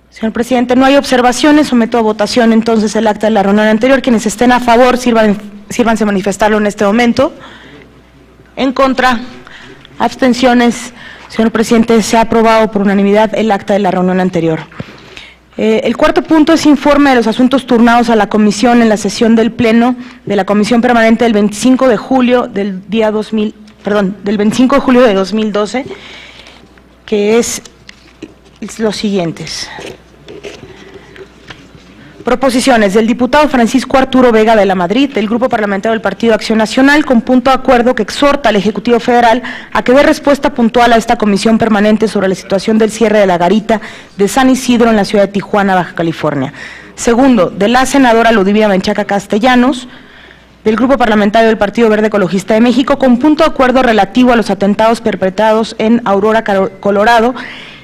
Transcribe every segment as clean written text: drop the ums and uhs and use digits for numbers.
Señor presidente, no hay observaciones, someto a votación entonces el acta de la reunión anterior. Quienes estén a favor, sírvanse a manifestarlo en este momento. En contra, abstenciones. Señor presidente, se ha aprobado por unanimidad el acta de la reunión anterior. El cuarto punto es informe de los asuntos turnados a la comisión en la sesión del Pleno de la Comisión Permanente del 25 de julio del 25 de julio de 2012, que es los siguientes. Proposiciones del diputado Francisco Arturo Vega de la Madrid, del Grupo Parlamentario del Partido Acción Nacional, con punto de acuerdo que exhorta al Ejecutivo Federal a que dé respuesta puntual a esta comisión permanente sobre la situación del cierre de la garita de San Isidro en la ciudad de Tijuana, Baja California. Segundo, de la senadora Ludivina Menchaca Castellanos, del Grupo Parlamentario del Partido Verde Ecologista de México, con punto de acuerdo relativo a los atentados perpetrados en Aurora, Colorado,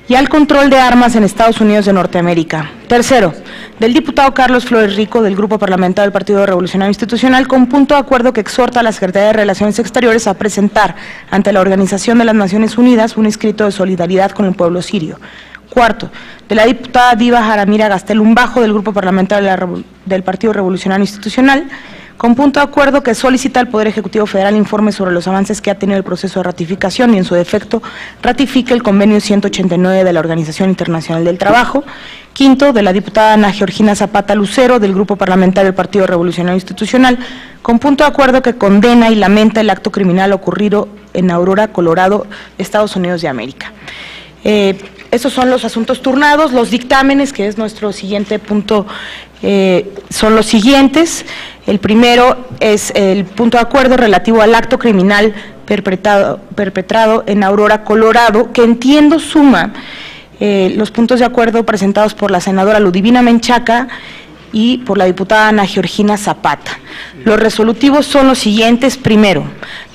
y al control de armas en Estados Unidos de Norteamérica. Tercero, del diputado Carlos Flores Rico, del Grupo Parlamentario del Partido Revolucionario Institucional, con punto de acuerdo que exhorta a la Secretaría de Relaciones Exteriores a presentar ante la Organización de las Naciones Unidas un escrito de solidaridad con el pueblo sirio. Cuarto, de la diputada Diva Jaramira Gastelumbajo, del Grupo Parlamentario del Partido Revolucionario Institucional, con punto de acuerdo que solicita al Poder Ejecutivo Federal informe sobre los avances que ha tenido el proceso de ratificación y, en su defecto, ratifique el convenio 189 de la Organización Internacional del Trabajo. Quinto, de la diputada Ana Georgina Zapata Lucero, del Grupo Parlamentario del Partido Revolucionario Institucional, con punto de acuerdo que condena y lamenta el acto criminal ocurrido en Aurora, Colorado, Estados Unidos de América. Estos son los asuntos turnados. Los dictámenes, que es nuestro siguiente punto, son los siguientes. El primero es el punto de acuerdo relativo al acto criminal perpetrado en Aurora, Colorado, que entiendo suma los puntos de acuerdo presentados por la senadora Ludivina Menchaca y por la diputada Ana Georgina Zapata. Los resolutivos son los siguientes. Primero,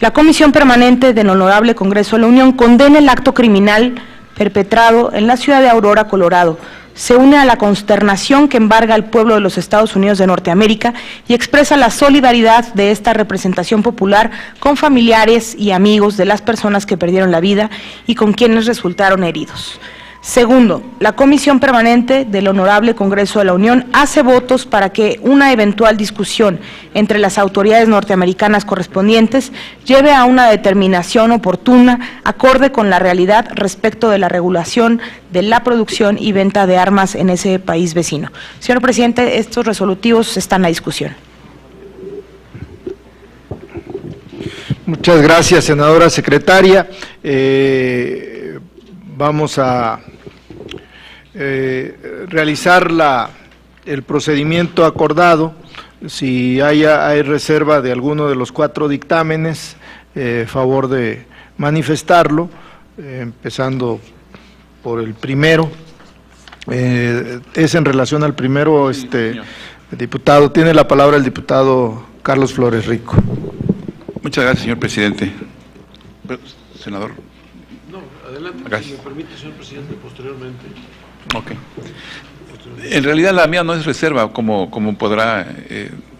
la Comisión Permanente del Honorable Congreso de la Unión condena el acto criminal perpetrado en la ciudad de Aurora, Colorado. Se une a la consternación que embarga al pueblo de los Estados Unidos de Norteamérica y expresa la solidaridad de esta representación popular con familiares y amigos de las personas que perdieron la vida y con quienes resultaron heridos. Segundo, la Comisión Permanente del Honorable Congreso de la Unión hace votos para que una eventual discusión entre las autoridades norteamericanas correspondientes lleve a una determinación oportuna acorde con la realidad respecto de la regulación de la producción y venta de armas en ese país vecino. Señor presidente, estos resolutivos están a discusión. Muchas gracias, senadora secretaria. Vamos a realizar el procedimiento acordado. Si hay reserva de alguno de los cuatro dictámenes, favor de manifestarlo, empezando por el primero. Es en relación al primero, diputado. Tiene la palabra el diputado Carlos Flores Rico. Muchas gracias, señor presidente. Senador. Adelante, gracias. si me permite, señor presidente, posteriormente. Ok. En realidad la mía no es reserva, como podrá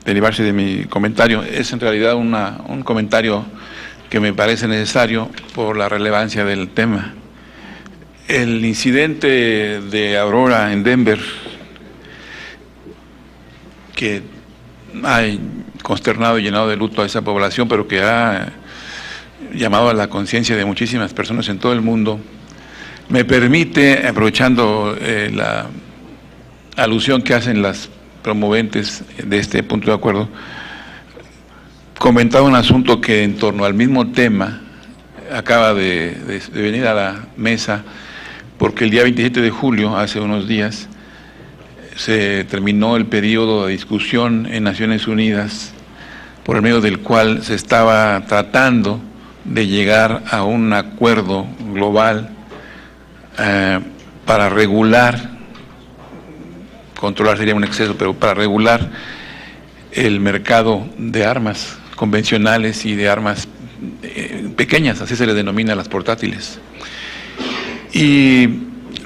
derivarse de mi comentario. Es en realidad un comentario que me parece necesario por la relevancia del tema. El incidente de Aurora en Denver, que ha consternado y llenado de luto a esa población, pero que ha llamado a la conciencia de muchísimas personas en todo el mundo, me permite, aprovechando la alusión que hacen las promoventes de este punto de acuerdo, comentar un asunto que en torno al mismo tema acaba de venir a la mesa, porque el día 27 de julio, hace unos días, se terminó el periodo de discusión en Naciones Unidas, por el medio del cual se estaba tratando de llegar a un acuerdo global para regular, controlar sería un exceso, pero para regular el mercado de armas convencionales y de armas pequeñas, así se le denomina a las portátiles. Y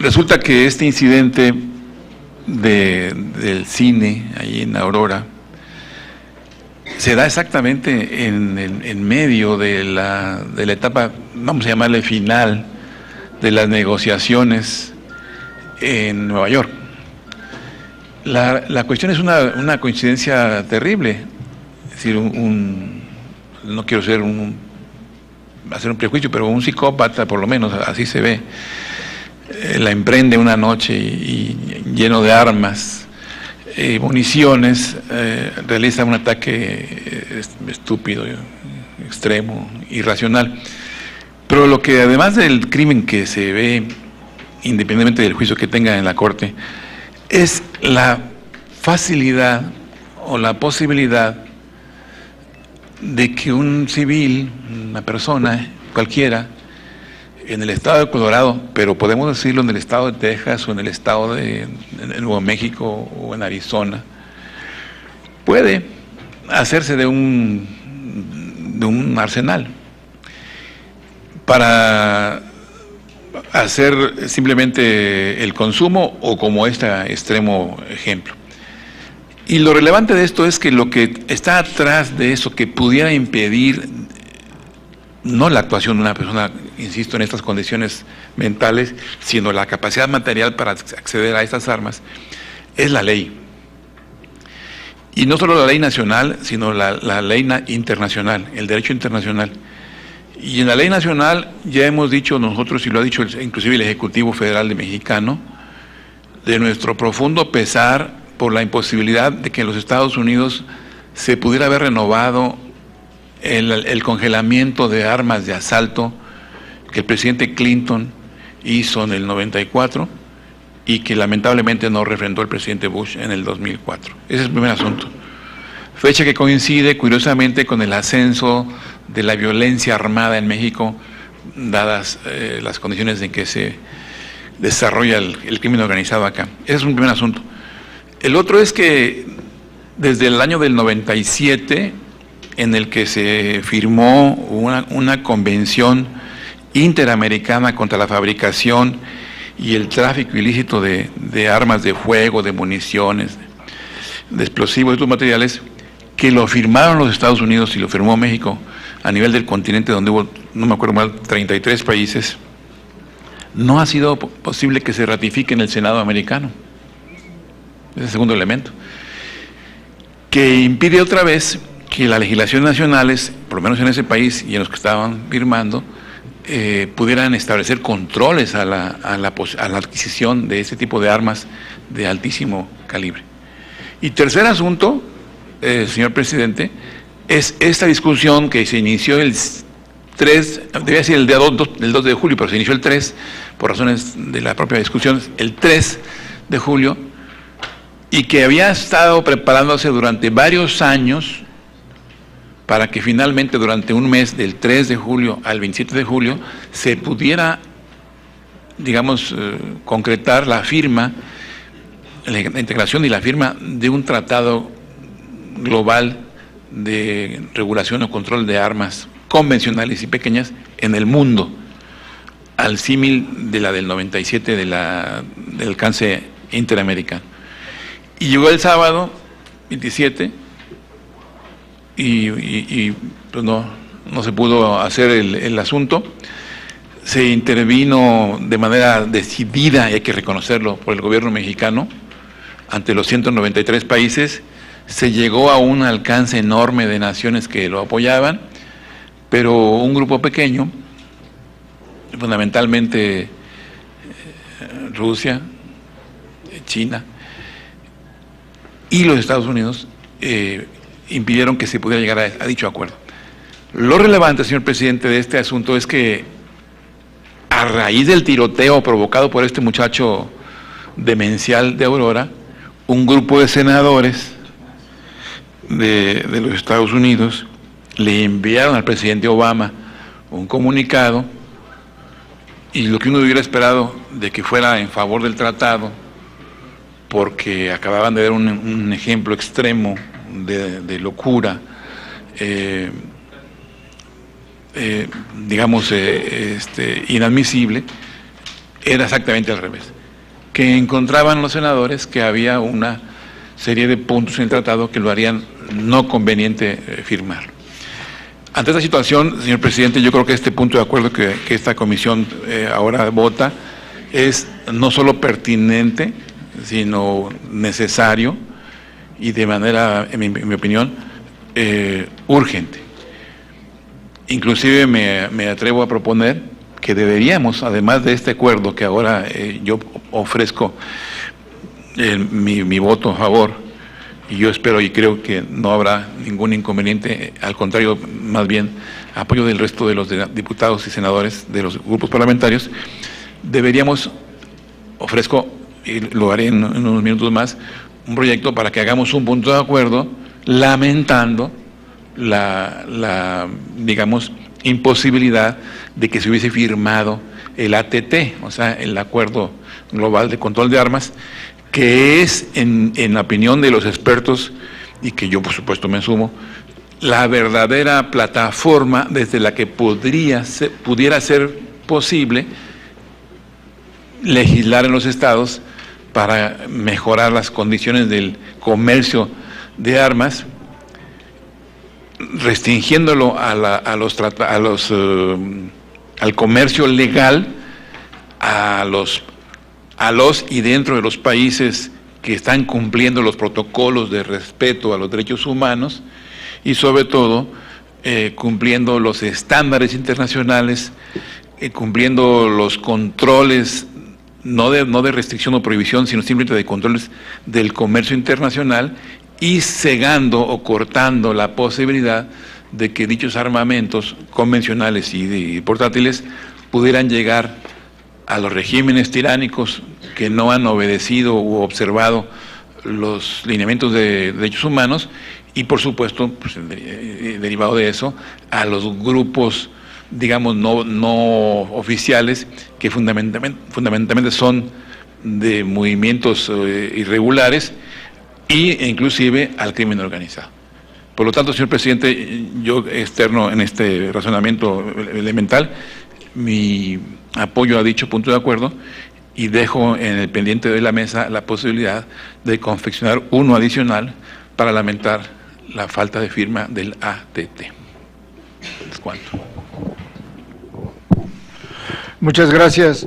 resulta que este incidente del cine allí en Aurora se da exactamente en medio de la etapa, vamos a llamarle final, de las negociaciones en Nueva York. La cuestión es una coincidencia terrible. Es decir, no quiero hacer un prejuicio, pero un psicópata, por lo menos así se ve, la emprende una noche y lleno de armas, municiones, realiza un ataque estúpido, extremo, irracional. Pero lo que además del crimen que se ve, independientemente del juicio que tenga en la Corte, es la facilidad o la posibilidad de que un civil, una persona cualquiera, en el estado de Colorado, pero podemos decirlo en el estado de Texas o en el estado de Nuevo México o en Arizona, puede hacerse de un arsenal para hacer simplemente el consumo o como este extremo ejemplo. Y lo relevante de esto es que lo que está atrás de eso que pudiera impedir no la actuación de una persona, insisto, en estas condiciones mentales, sino la capacidad material para acceder a estas armas, es la ley. Y no solo la ley nacional, sino la ley internacional, el derecho internacional. Y en la ley nacional ya hemos dicho nosotros, y lo ha dicho inclusive el Ejecutivo Federal de Mexicano, de nuestro profundo pesar por la imposibilidad de que en los Estados Unidos se pudiera haber renovado el congelamiento de armas de asalto que el presidente Clinton hizo en el 94 y que lamentablemente no refrendó el presidente Bush en el 2004. Ese es el primer asunto. Fecha que coincide curiosamente con el ascenso de la violencia armada en México, dadas las condiciones en que se desarrolla el crimen organizado acá. Ese es un primer asunto. El otro es que desde el año del 97, en el que se firmó una convención interamericana contra la fabricación y el tráfico ilícito de armas de fuego, de municiones, de explosivos, de estos materiales, que lo firmaron los Estados Unidos y lo firmó México a nivel del continente, donde hubo, no me acuerdo mal, 33 países, no ha sido posible que se ratifique en el Senado americano. Es el segundo elemento, que impide otra vez que las legislaciones nacionales, por lo menos en ese país y en los que estaban firmando, pudieran establecer controles a la adquisición de ese tipo de armas de altísimo calibre. Y tercer asunto, señor presidente, es esta discusión que se inició el 3, debía ser el día 2 de julio, pero se inició el 3, por razones de la propia discusión, el 3 de julio, y que había estado preparándose durante varios años para que finalmente durante un mes, del 3 de julio al 27 de julio, se pudiera, digamos, concretar la firma, la integración y la firma de un tratado global de regulación o control de armas convencionales y pequeñas en el mundo, al símil de la del 97 del alcance interamericano. Y llegó el sábado 27 y pues no se pudo hacer el asunto. Se intervino de manera decidida, y hay que reconocerlo, por el gobierno mexicano ante los 193 países. Se llegó a un alcance enorme de naciones que lo apoyaban, pero un grupo pequeño, fundamentalmente Rusia, China y los Estados Unidos, impidieron que se pudiera llegar a dicho acuerdo. Lo relevante, señor presidente, de este asunto es que a raíz del tiroteo provocado por este muchacho demencial de Aurora, un grupo de senadores de los Estados Unidos le enviaron al presidente Obama un comunicado, y lo que uno hubiera esperado de que fuera en favor del tratado, porque acababan de ver un ejemplo extremo de locura, digamos, inadmisible, era exactamente al revés. Que encontraban los senadores que había una serie de puntos en el tratado que lo harían no conveniente firmar. Ante esta situación, señor presidente, yo creo que este punto de acuerdo que esta comisión ahora vota es no solo pertinente, sino necesario y de manera, en mi opinión, urgente. Inclusive me atrevo a proponer que deberíamos, además de este acuerdo que ahora yo ofrezco mi voto a favor, y yo espero y creo que no habrá ningún inconveniente, al contrario, más bien apoyo del resto de los diputados y senadores de los grupos parlamentarios, ofrezco, y lo haré en unos minutos más, un proyecto para que hagamos un punto de acuerdo lamentando la digamos, imposibilidad de que se hubiese firmado el ATT, o sea, el Acuerdo Global de Control de Armas, que es, en la opinión de los expertos, y que yo por supuesto me sumo, la verdadera plataforma desde la que pudiera ser posible legislar en los estados para mejorar las condiciones del comercio de armas, restringiéndolo al comercio legal, a los y dentro de los países que están cumpliendo los protocolos de respeto a los derechos humanos y sobre todo cumpliendo los estándares internacionales, cumpliendo los controles no de restricción o prohibición, sino simplemente de controles del comercio internacional, y cegando o cortando la posibilidad de que dichos armamentos convencionales y portátiles pudieran llegar a los regímenes tiránicos que no han obedecido u observado los lineamientos de derechos humanos, y por supuesto, pues, derivado de eso, a los grupos, digamos, no oficiales, que fundamentalmente son de movimientos irregulares, e inclusive al crimen organizado. Por lo tanto, señor presidente, yo externo en este razonamiento elemental mi apoyo a dicho punto de acuerdo, y dejo en el pendiente de la mesa la posibilidad de confeccionar uno adicional para lamentar la falta de firma del ATT. ¿Es cuánto? Muchas gracias,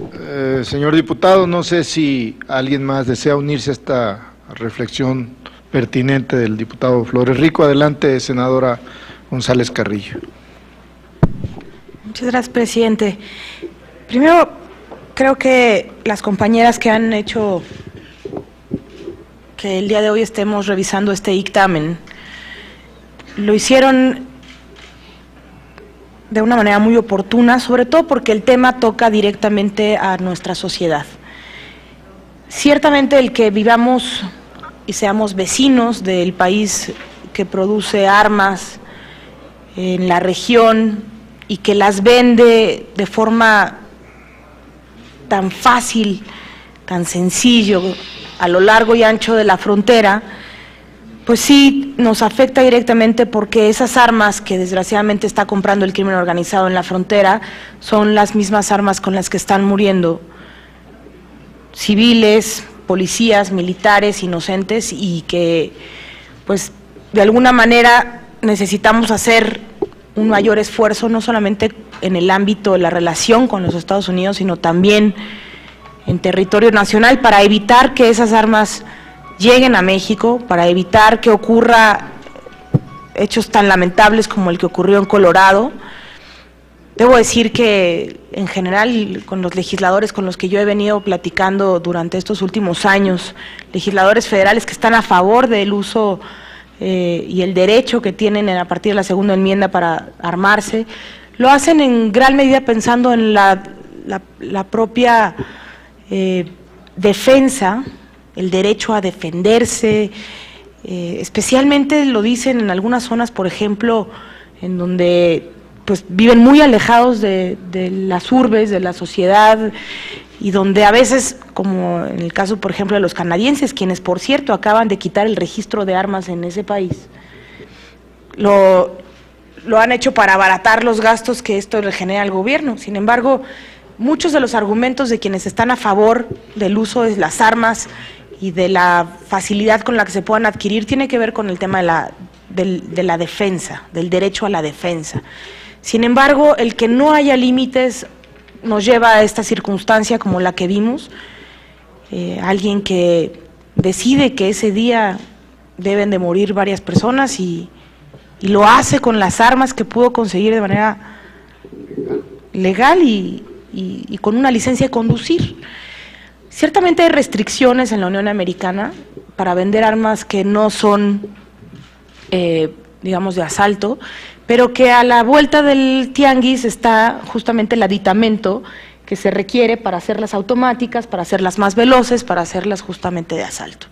señor diputado. No sé si alguien más desea unirse a esta reflexión pertinente del diputado Flores Rico. Adelante, senadora González Carrillo. Muchas gracias, presidente. Primero, creo que las compañeras que han hecho que el día de hoy estemos revisando este dictamen lo hicieron de una manera muy oportuna, sobre todo porque el tema toca directamente a nuestra sociedad. Ciertamente el que vivamos y seamos vecinos del país que produce armas en la región y que las vende de forma tan fácil, tan sencillo, a lo largo y ancho de la frontera, pues sí nos afecta directamente, porque esas armas que desgraciadamente está comprando el crimen organizado en la frontera son las mismas armas con las que están muriendo civiles, policías, militares, inocentes, y que pues de alguna manera necesitamos hacer un mayor esfuerzo, no solamente en el ámbito de la relación con los Estados Unidos, sino también en territorio nacional, para evitar que esas armas lleguen a México, para evitar que ocurra hechos tan lamentables como el que ocurrió en Colorado. Debo decir que en general con los legisladores con los que yo he venido platicando durante estos últimos años, legisladores federales que están a favor del uso y el derecho que tienen a partir de la segunda enmienda para armarse, lo hacen en gran medida pensando en la propia defensa, el derecho a defenderse, especialmente lo dicen en algunas zonas, por ejemplo, en donde pues viven muy alejados de las urbes, de la sociedad, y donde a veces, como en el caso, por ejemplo, de los canadienses, quienes, por cierto, acaban de quitar el registro de armas en ese país, lo han hecho para abaratar los gastos que esto le genera al gobierno. Sin embargo, muchos de los argumentos de quienes están a favor del uso de las armas y de la facilidad con la que se puedan adquirir tiene que ver con el tema de la defensa, del derecho a la defensa. Sin embargo, el que no haya límites nos lleva a esta circunstancia como la que vimos, alguien que decide que ese día deben de morir varias personas y lo hace con las armas que pudo conseguir de manera legal y con una licencia de conducir. Ciertamente hay restricciones en la Unión Americana para vender armas que no son, digamos, de asalto, pero que a la vuelta del tianguis está justamente el aditamento que se requiere para hacerlas automáticas, para hacerlas más veloces, para hacerlas justamente de asalto.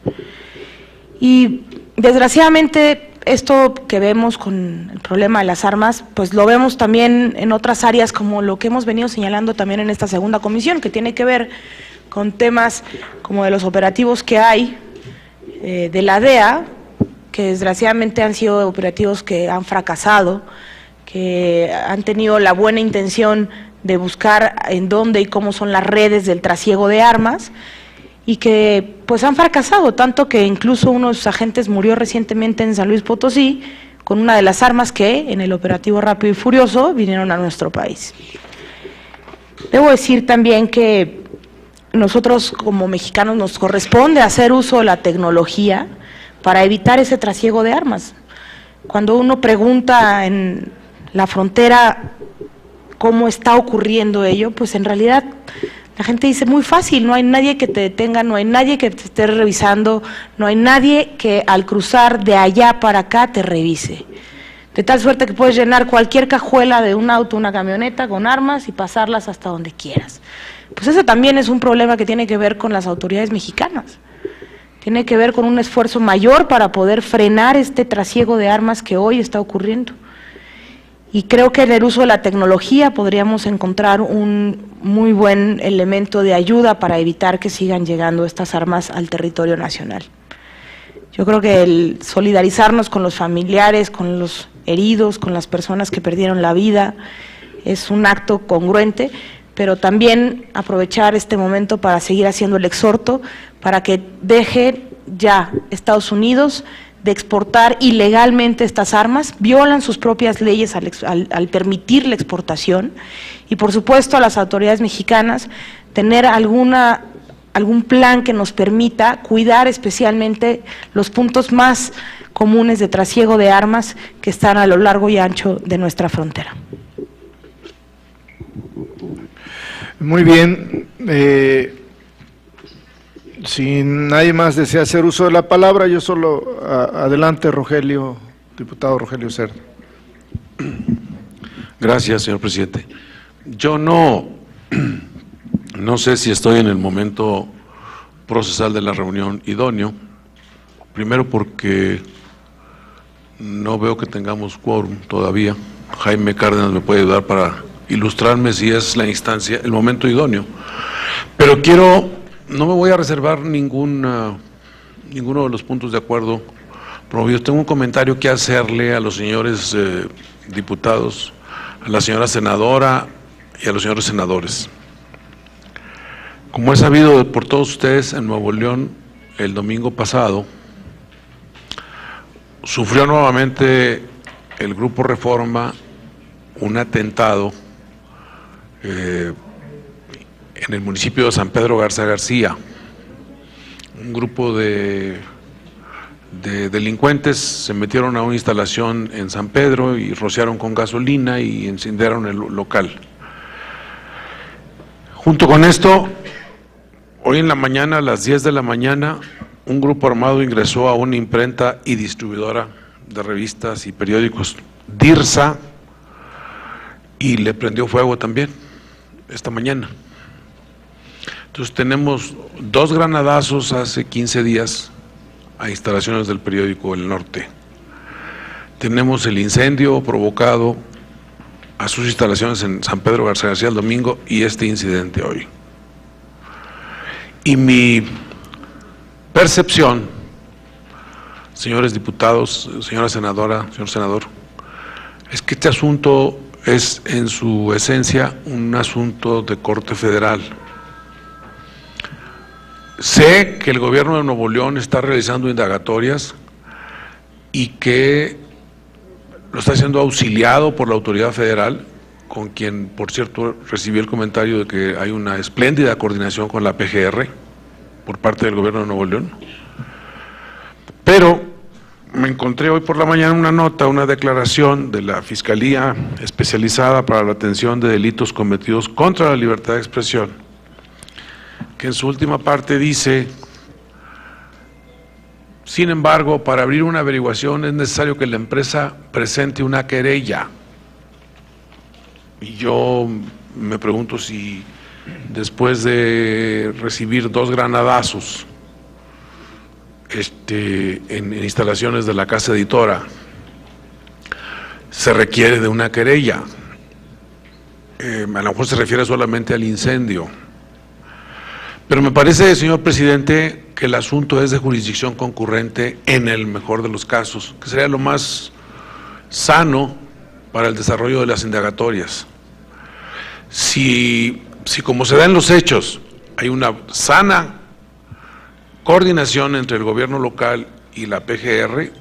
Y desgraciadamente esto que vemos con el problema de las armas, pues lo vemos también en otras áreas, como lo que hemos venido señalando también en esta segunda comisión, que tiene que ver con temas como de los operativos que hay de la DEA, que desgraciadamente han sido operativos que han fracasado, que han tenido la buena intención de buscar en dónde y cómo son las redes del trasiego de armas, y que pues han fracasado, tanto que incluso uno de sus agentes murió recientemente en San Luis Potosí con una de las armas que en el operativo Rápido y Furioso vinieron a nuestro país. Debo decir también que nosotros como mexicanos nos corresponde hacer uso de la tecnología para evitar ese trasiego de armas. Cuando uno pregunta en la frontera cómo está ocurriendo ello, pues en realidad la gente dice muy fácil, no hay nadie que te detenga, no hay nadie que te esté revisando, no hay nadie que al cruzar de allá para acá te revise. De tal suerte que puedes llenar cualquier cajuela de un auto, una camioneta con armas y pasarlas hasta donde quieras. Pues eso también es un problema que tiene que ver con las autoridades mexicanas. Tiene que ver con un esfuerzo mayor para poder frenar este trasiego de armas que hoy está ocurriendo. Y creo que en el uso de la tecnología podríamos encontrar un muy buen elemento de ayuda para evitar que sigan llegando estas armas al territorio nacional. Yo creo que el solidarizarnos con los familiares, con los heridos, con las personas que perdieron la vida, es un acto congruente, pero también aprovechar este momento para seguir haciendo el exhorto para que deje ya Estados Unidos de exportar ilegalmente estas armas, violan sus propias leyes al permitir la exportación, y por supuesto a las autoridades mexicanas tener algún plan que nos permita cuidar especialmente los puntos más comunes de trasiego de armas que están a lo largo y ancho de nuestra frontera. Muy bien. Si nadie más desea hacer uso de la palabra, yo solo, adelante Rogelio, diputado Rogelio Cerda. Gracias, señor presidente. Yo no sé si estoy en el momento procesal de la reunión idóneo, primero porque no veo que tengamos quórum todavía. Jaime Cárdenas me puede ayudar para ilustrarme si es la instancia, el momento idóneo, pero no me voy a reservar ninguno de los puntos de acuerdo promovidos. Tengo un comentario que hacerle a los señores diputados, a la señora senadora y a los señores senadores. Como es sabido por todos ustedes, en Nuevo León, el domingo pasado, sufrió nuevamente el Grupo Reforma un atentado en el municipio de San Pedro Garza García. Un grupo de delincuentes se metieron a una instalación en San Pedro y rociaron con gasolina y incendiaron el local. Junto con esto, hoy en la mañana, a las 10 de la mañana, un grupo armado ingresó a una imprenta y distribuidora de revistas y periódicos, DIRSA, y le prendió fuego también esta mañana. Entonces tenemos 2 granadazos hace 15 días a instalaciones del periódico El Norte. Tenemos el incendio provocado a sus instalaciones en San Pedro Garza García el domingo y este incidente hoy. Y mi percepción, señores diputados, señora senadora, señor senador, es que este asunto es en su esencia un asunto de corte federal. Sé que el gobierno de Nuevo León está realizando indagatorias y que lo está haciendo auxiliado por la autoridad federal, con quien, por cierto, recibí el comentario de que hay una espléndida coordinación con la PGR. por parte del gobierno de Nuevo León. Pero me encontré hoy por la mañana una nota, una declaración de la Fiscalía Especializada para la Atención de Delitos Cometidos contra la Libertad de Expresión, que en su última parte dice: sin embargo, para abrir una averiguación es necesario que la empresa presente una querella. Y yo me pregunto si después de recibir 2 granadazos en instalaciones de la casa editora, se requiere de una querella. A lo mejor se refiere solamente al incendio. Pero me parece, señor presidente, que el asunto es de jurisdicción concurrente en el mejor de los casos, que sería lo más sano para el desarrollo de las indagatorias. Si como se da en los hechos, hay una sana coordinación entre el gobierno local y la PGR,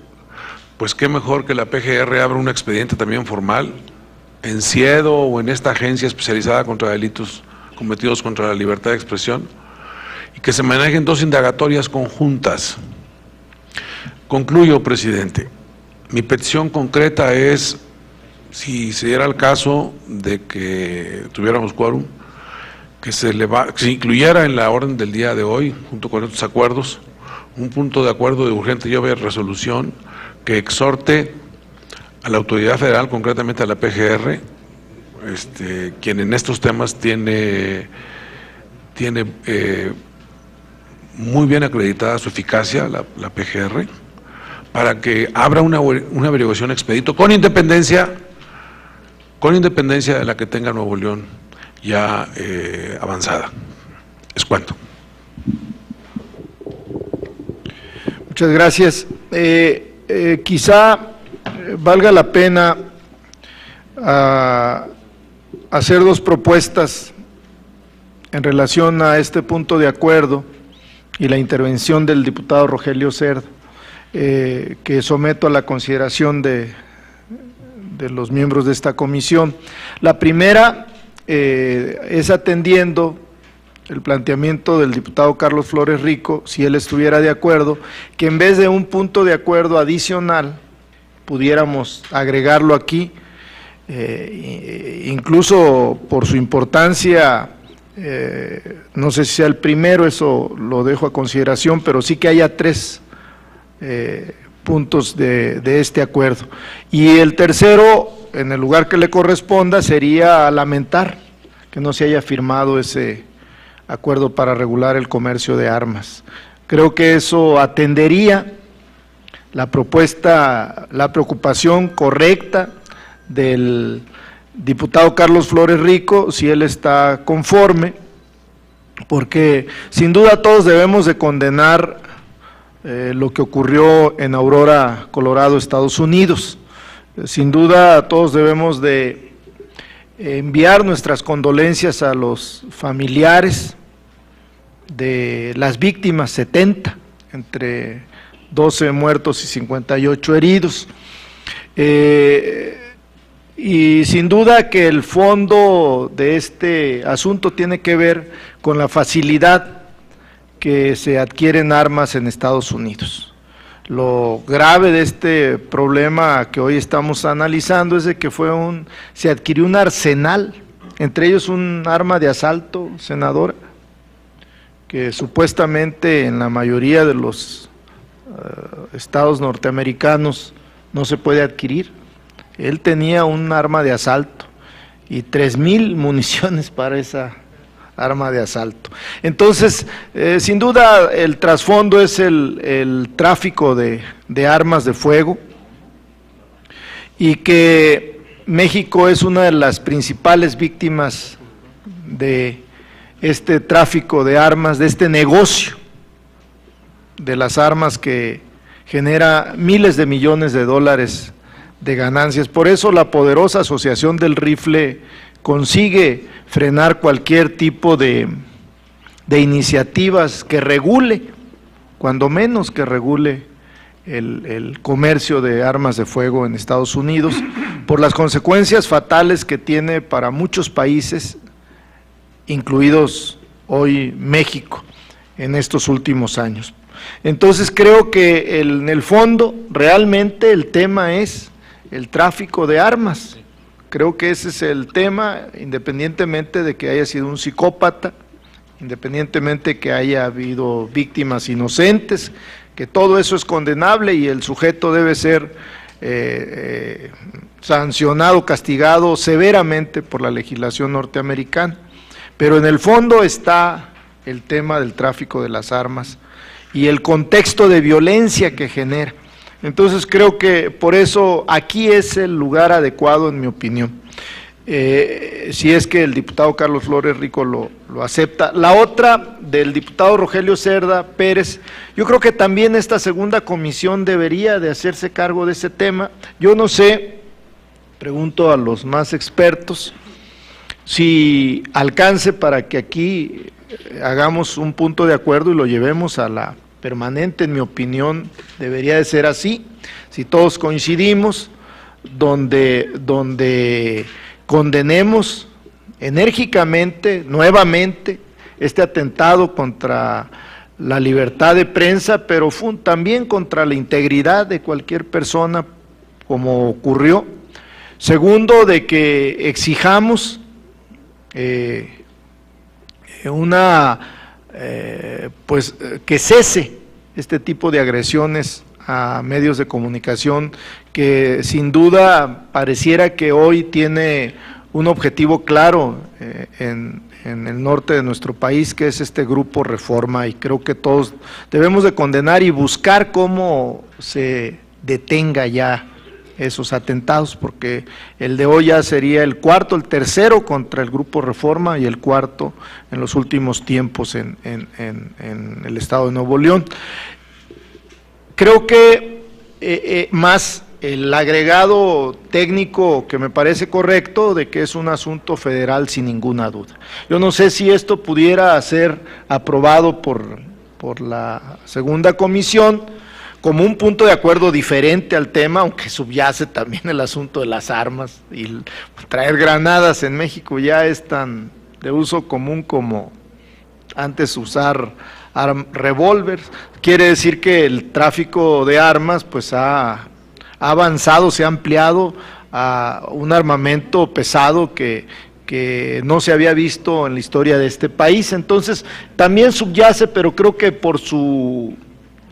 pues qué mejor que la PGR abra un expediente también formal en CIEDO o en esta agencia especializada contra delitos cometidos contra la libertad de expresión, y que se manejen 2 indagatorias conjuntas. Concluyo, presidente. Mi petición concreta es, si se diera el caso de que tuviéramos quórum, que se incluyera en la orden del día de hoy, junto con estos acuerdos, un punto de acuerdo de urgente y obvia resolución que exhorte a la autoridad federal, concretamente a la PGR, quien en estos temas tiene muy bien acreditada su eficacia, la PGR, para que abra una averiguación expedito con independencia de la que tenga Nuevo León ya avanzada. Es cuanto. Muchas gracias. Quizá valga la pena hacer 2 propuestas en relación a este punto de acuerdo y la intervención del diputado Rogelio Cerda, que someto a la consideración de los miembros de esta comisión. La primera es atendiendo el planteamiento del diputado Carlos Flores Rico, si él estuviera de acuerdo, que en vez de un punto de acuerdo adicional, pudiéramos agregarlo aquí, incluso por su importancia, no sé si sea el primero, eso lo dejo a consideración, pero sí que haya 3 puntos de este acuerdo. Y el tercero, en el lugar que le corresponda, sería lamentar que no se haya firmado ese acuerdo para regular el comercio de armas. Creo que eso atendería la propuesta, la preocupación correcta del diputado Carlos Flores Rico, si él está conforme, porque sin duda todos debemos de condenar lo que ocurrió en Aurora, Colorado, Estados Unidos. Sin duda todos debemos de enviar nuestras condolencias a los familiares de las víctimas, 70, entre 12 muertos y 58 heridos. Y sin duda que el fondo de este asunto tiene que ver con la facilidad que se adquieren armas en Estados Unidos. Lo grave de este problema que hoy estamos analizando es de que se adquirió un arsenal, entre ellos un arma de asalto, senadora, que supuestamente en la mayoría de los estados norteamericanos no se puede adquirir. Él tenía un arma de asalto y 3,000 municiones para esa arma de asalto. Entonces, sin duda el trasfondo es el tráfico de armas de fuego, y que México es una de las principales víctimas de este tráfico de armas, de este negocio de las armas que genera miles de millones de dólares de ganancias. Por eso la poderosa Asociación del Rifle consigue frenar cualquier tipo de iniciativas que regule, cuando menos que regule el comercio de armas de fuego en Estados Unidos, por las consecuencias fatales que tiene para muchos países, incluidos hoy México. en estos últimos años. Entonces creo que en el fondo realmente el tema es el tráfico de armas. Creo que ese es el tema, independientemente de que haya sido un psicópata, independientemente de que haya habido víctimas inocentes, que todo eso es condenable y el sujeto debe ser sancionado, castigado severamente por la legislación norteamericana. Pero en el fondo está el tema del tráfico de las armas y el contexto de violencia que genera. Entonces creo que por eso aquí es el lugar adecuado, en mi opinión, si es que el diputado Carlos Flores Rico lo acepta. La otra, del diputado Rogelio Cerda Pérez, yo creo que también esta segunda comisión debería de hacerse cargo de ese tema. Yo no sé, pregunto a los más expertos, si alcance para que aquí hagamos un punto de acuerdo y lo llevemos a la permanente. En mi opinión debería de ser así, si todos coincidimos, donde condenemos enérgicamente, nuevamente, este atentado contra la libertad de prensa, pero también contra la integridad de cualquier persona, como ocurrió. Segundo, de que exijamos pues que cese este tipo de agresiones a medios de comunicación, que sin duda pareciera que hoy tiene un objetivo claro en el norte de nuestro país, que es este grupo Reforma, y creo que todos debemos de condenar y buscar cómo se detenga ya esos atentados, porque el de hoy ya sería el cuarto, el tercero contra el grupo Reforma y el cuarto en los últimos tiempos en el estado de Nuevo León. Creo que más el agregado técnico que me parece correcto, de que es un asunto federal sin ninguna duda. Yo no sé si esto pudiera ser aprobado por la segunda comisión, como un punto de acuerdo diferente al tema, aunque subyace también el asunto de las armas, y traer granadas en México ya es tan de uso común como antes usar revólveres. Quiere decir que el tráfico de armas pues ha avanzado, se ha ampliado a un armamento pesado que no se había visto en la historia de este país. Entonces también subyace, pero creo que por su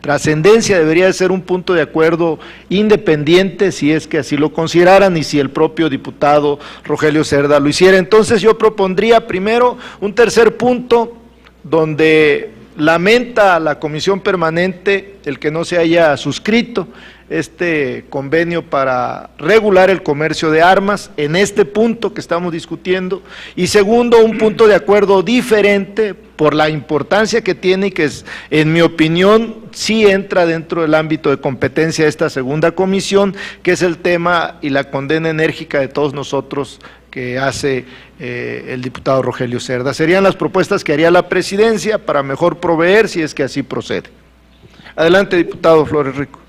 trascendencia debería de ser un punto de acuerdo independiente, si es que así lo consideraran y si el propio diputado Rogelio Cerda lo hiciera. Entonces yo propondría primero un tercer punto donde lamenta a la comisión permanente el que no se haya suscrito este convenio para regular el comercio de armas en este punto que estamos discutiendo, y segundo, un punto de acuerdo diferente por la importancia que tiene y que en mi opinión sí entra dentro del ámbito de competencia de esta segunda comisión, que es el tema y la condena enérgica de todos nosotros que hace el diputado Rogelio Cerda. Serían las propuestas que haría la presidencia para mejor proveer, si es que así procede. Adelante, diputado Flores Rico.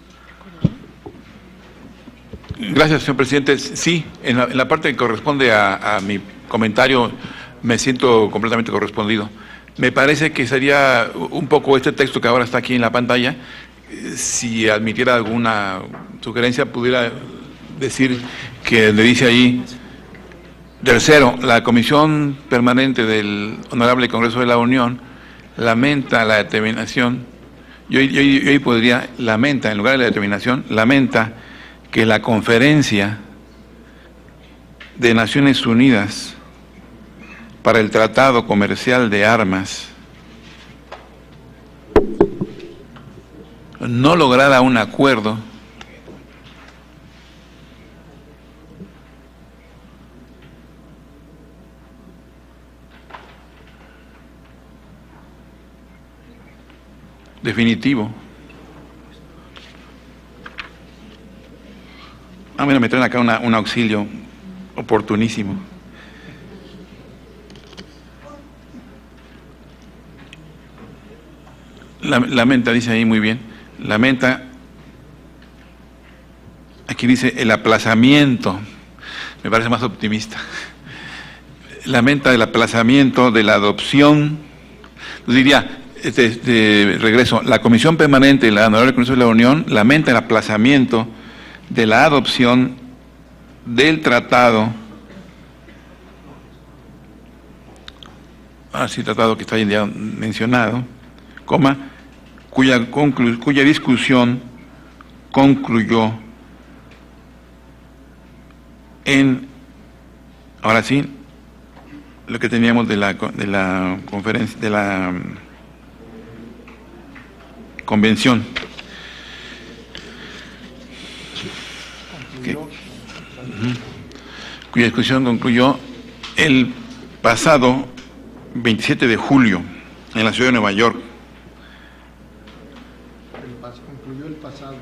Gracias, señor presidente. Sí, en la parte que corresponde a mi comentario me siento completamente correspondido. Me parece que sería un poco este texto que ahora está aquí en la pantalla, si admitiera alguna sugerencia, pudiera decir que le dice ahí: tercero, la Comisión Permanente del Honorable Congreso de la Unión lamenta la determinación, yo ahí podría, lamenta, en lugar de la determinación, lamenta que la Conferencia de Naciones Unidas para el Tratado Comercial de Armas no lograra un acuerdo definitivo. Mira, me traen acá un auxilio oportunísimo. Lamenta, dice ahí muy bien, lamenta, aquí dice el aplazamiento, me parece más optimista, lamenta el aplazamiento de la adopción, diría, regreso, la Comisión Permanente de la Honorable Congreso de la Unión lamenta el aplazamiento de la adopción del tratado, tratado que está ya mencionado, cuya discusión concluyó en, ahora sí, lo que teníamos de la conferencia, de la convención. Cuya discusión concluyó el pasado 27 de julio en la ciudad de Nueva York. Concluyó el pasado.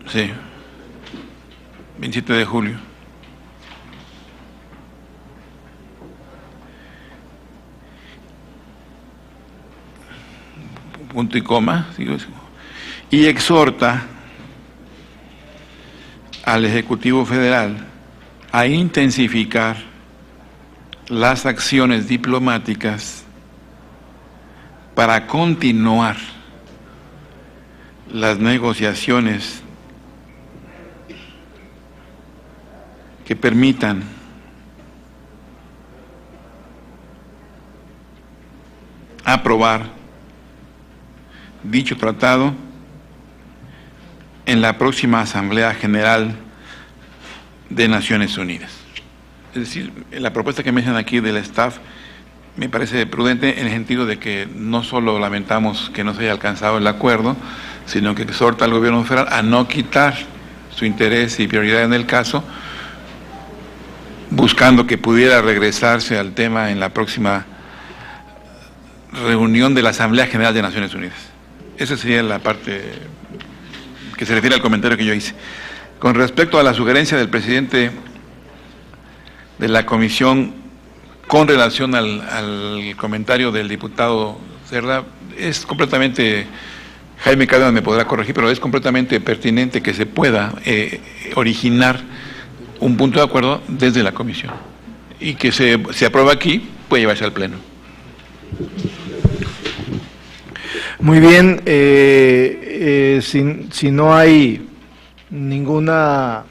Sí, 27 de julio. Punto y coma, y exhorta al Ejecutivo Federal a intensificar las acciones diplomáticas para continuar las negociaciones que permitan aprobar dicho tratado en la próxima Asamblea General de Naciones Unidas. Es decir, la propuesta que mencionan aquí del staff me parece prudente en el sentido de que no solo lamentamos que no se haya alcanzado el acuerdo, sino que exhorta al gobierno federal a no quitar su interés y prioridad en el caso, buscando que pudiera regresarse al tema en la próxima reunión de la Asamblea General de Naciones Unidas. Esa sería la parte que se refiere al comentario que yo hice. Con respecto a la sugerencia del presidente de la comisión con relación al comentario del diputado Cerda, es completamente, Jaime Cárdenas me podrá corregir, pero es completamente pertinente que se pueda originar un punto de acuerdo desde la comisión y que se aprueba aquí, puede llevarse al pleno. Muy bien, si no hay ninguna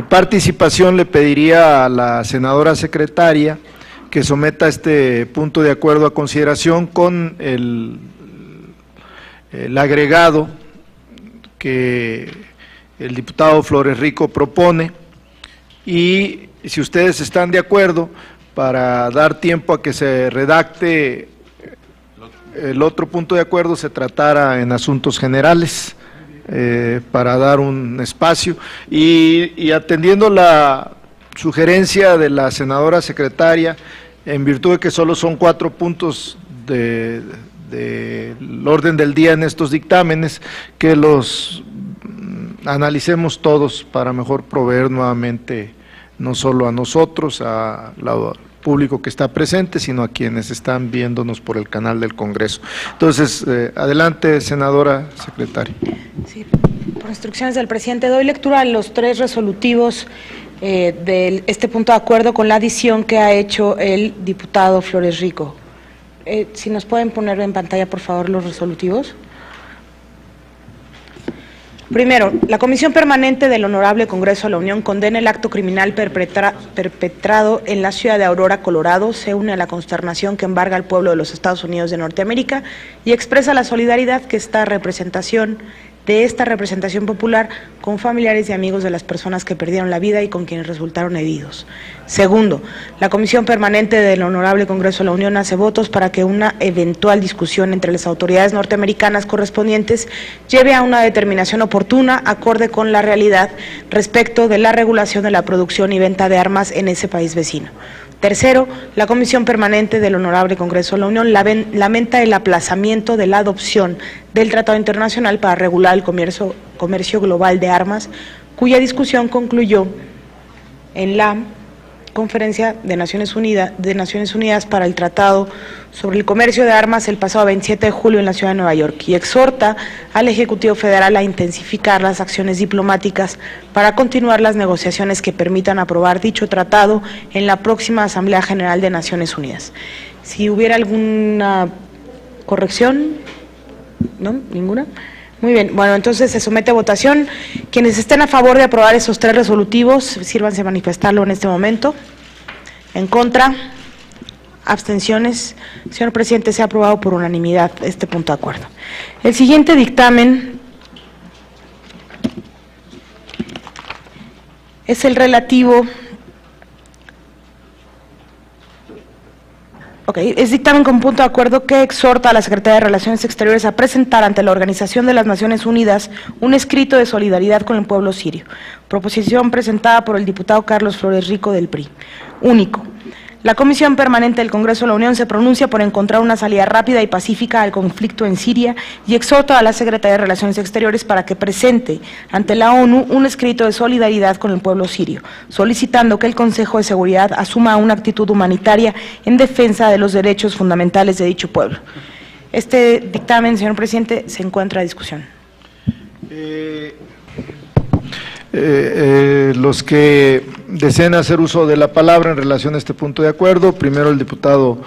participación, le pediría a la senadora secretaria que someta este punto de acuerdo a consideración con el agregado que el diputado Flores Rico propone, y si ustedes están de acuerdo, para dar tiempo a que se redacte el otro punto de acuerdo, se tratara en asuntos generales, para dar un espacio, y atendiendo la sugerencia de la senadora secretaria, en virtud de que solo son 4 puntos del orden del día en estos dictámenes, que los analicemos todos para mejor proveer nuevamente, no solo a nosotros, al público que está presente, sino a quienes están viéndonos por el canal del Congreso. Entonces, adelante, senadora secretaria. Sí, por instrucciones del presidente, doy lectura a los 3 resolutivos de este punto de acuerdo con la adición que ha hecho el diputado Flores Rico. Si nos pueden poner en pantalla, por favor, los resolutivos. Primero, la Comisión Permanente del Honorable Congreso de la Unión condena el acto criminal perpetrado en la ciudad de Aurora, Colorado, se une a la consternación que embarga al pueblo de los Estados Unidos de Norteamérica y expresa la solidaridad de esta representación popular con familiares y amigos de las personas que perdieron la vida y con quienes resultaron heridos. Segundo, la Comisión Permanente del Honorable Congreso de la Unión hace votos para que una eventual discusión entre las autoridades norteamericanas correspondientes lleve a una determinación oportuna, acorde con la realidad respecto de la regulación de la producción y venta de armas en ese país vecino. Tercero, la Comisión Permanente del Honorable Congreso de la Unión lamenta el aplazamiento de la adopción del Tratado Internacional para regular el comercio global de armas, cuya discusión concluyó en la Conferencia de Naciones Unidas para el Tratado sobre el comercio de armas el pasado 27 de julio en la ciudad de Nueva York y exhorta al Ejecutivo Federal a intensificar las acciones diplomáticas para continuar las negociaciones que permitan aprobar dicho tratado en la próxima Asamblea General de Naciones Unidas. Si hubiera alguna corrección, ¿no? ¿Ninguna? Muy bien, bueno, entonces se somete a votación. Quienes estén a favor de aprobar esos 3 resolutivos, sírvanse a manifestarlo en este momento. En contra, abstenciones. Señor presidente, se ha aprobado por unanimidad este punto de acuerdo. El siguiente dictamen es el relativo. Es dictamen con punto de acuerdo que exhorta a la Secretaría de Relaciones Exteriores a presentar ante la Organización de las Naciones Unidas un escrito de solidaridad con el pueblo sirio. Proposición presentada por el diputado Carlos Flores Rico del PRI. Único. La Comisión Permanente del Congreso de la Unión se pronuncia por encontrar una salida rápida y pacífica al conflicto en Siria y exhorta a la Secretaría de Relaciones Exteriores para que presente ante la ONU un escrito de solidaridad con el pueblo sirio, solicitando que el Consejo de Seguridad asuma una actitud humanitaria en defensa de los derechos fundamentales de dicho pueblo. Este dictamen, señor presidente, se encuentra a discusión. Los que deseen hacer uso de la palabra en relación a este punto de acuerdo, primero el diputado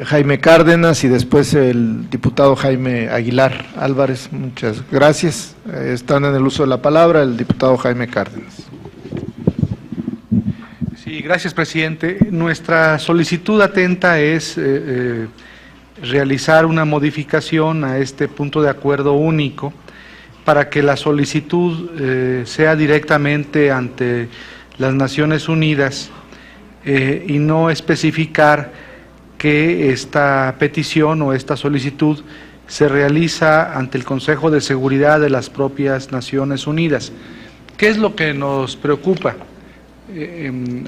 Jaime Cárdenas y después el diputado Jaime Aguilar Álvarez. Muchas gracias. Están en el uso de la palabra el diputado Jaime Cárdenas. Sí, gracias, presidente. Nuestra solicitud atenta es realizar una modificación a este punto de acuerdo único para que la solicitud sea directamente ante las Naciones Unidas y no especificar que esta petición o esta solicitud se realiza ante el Consejo de Seguridad de las propias Naciones Unidas. ¿Qué es lo que nos preocupa?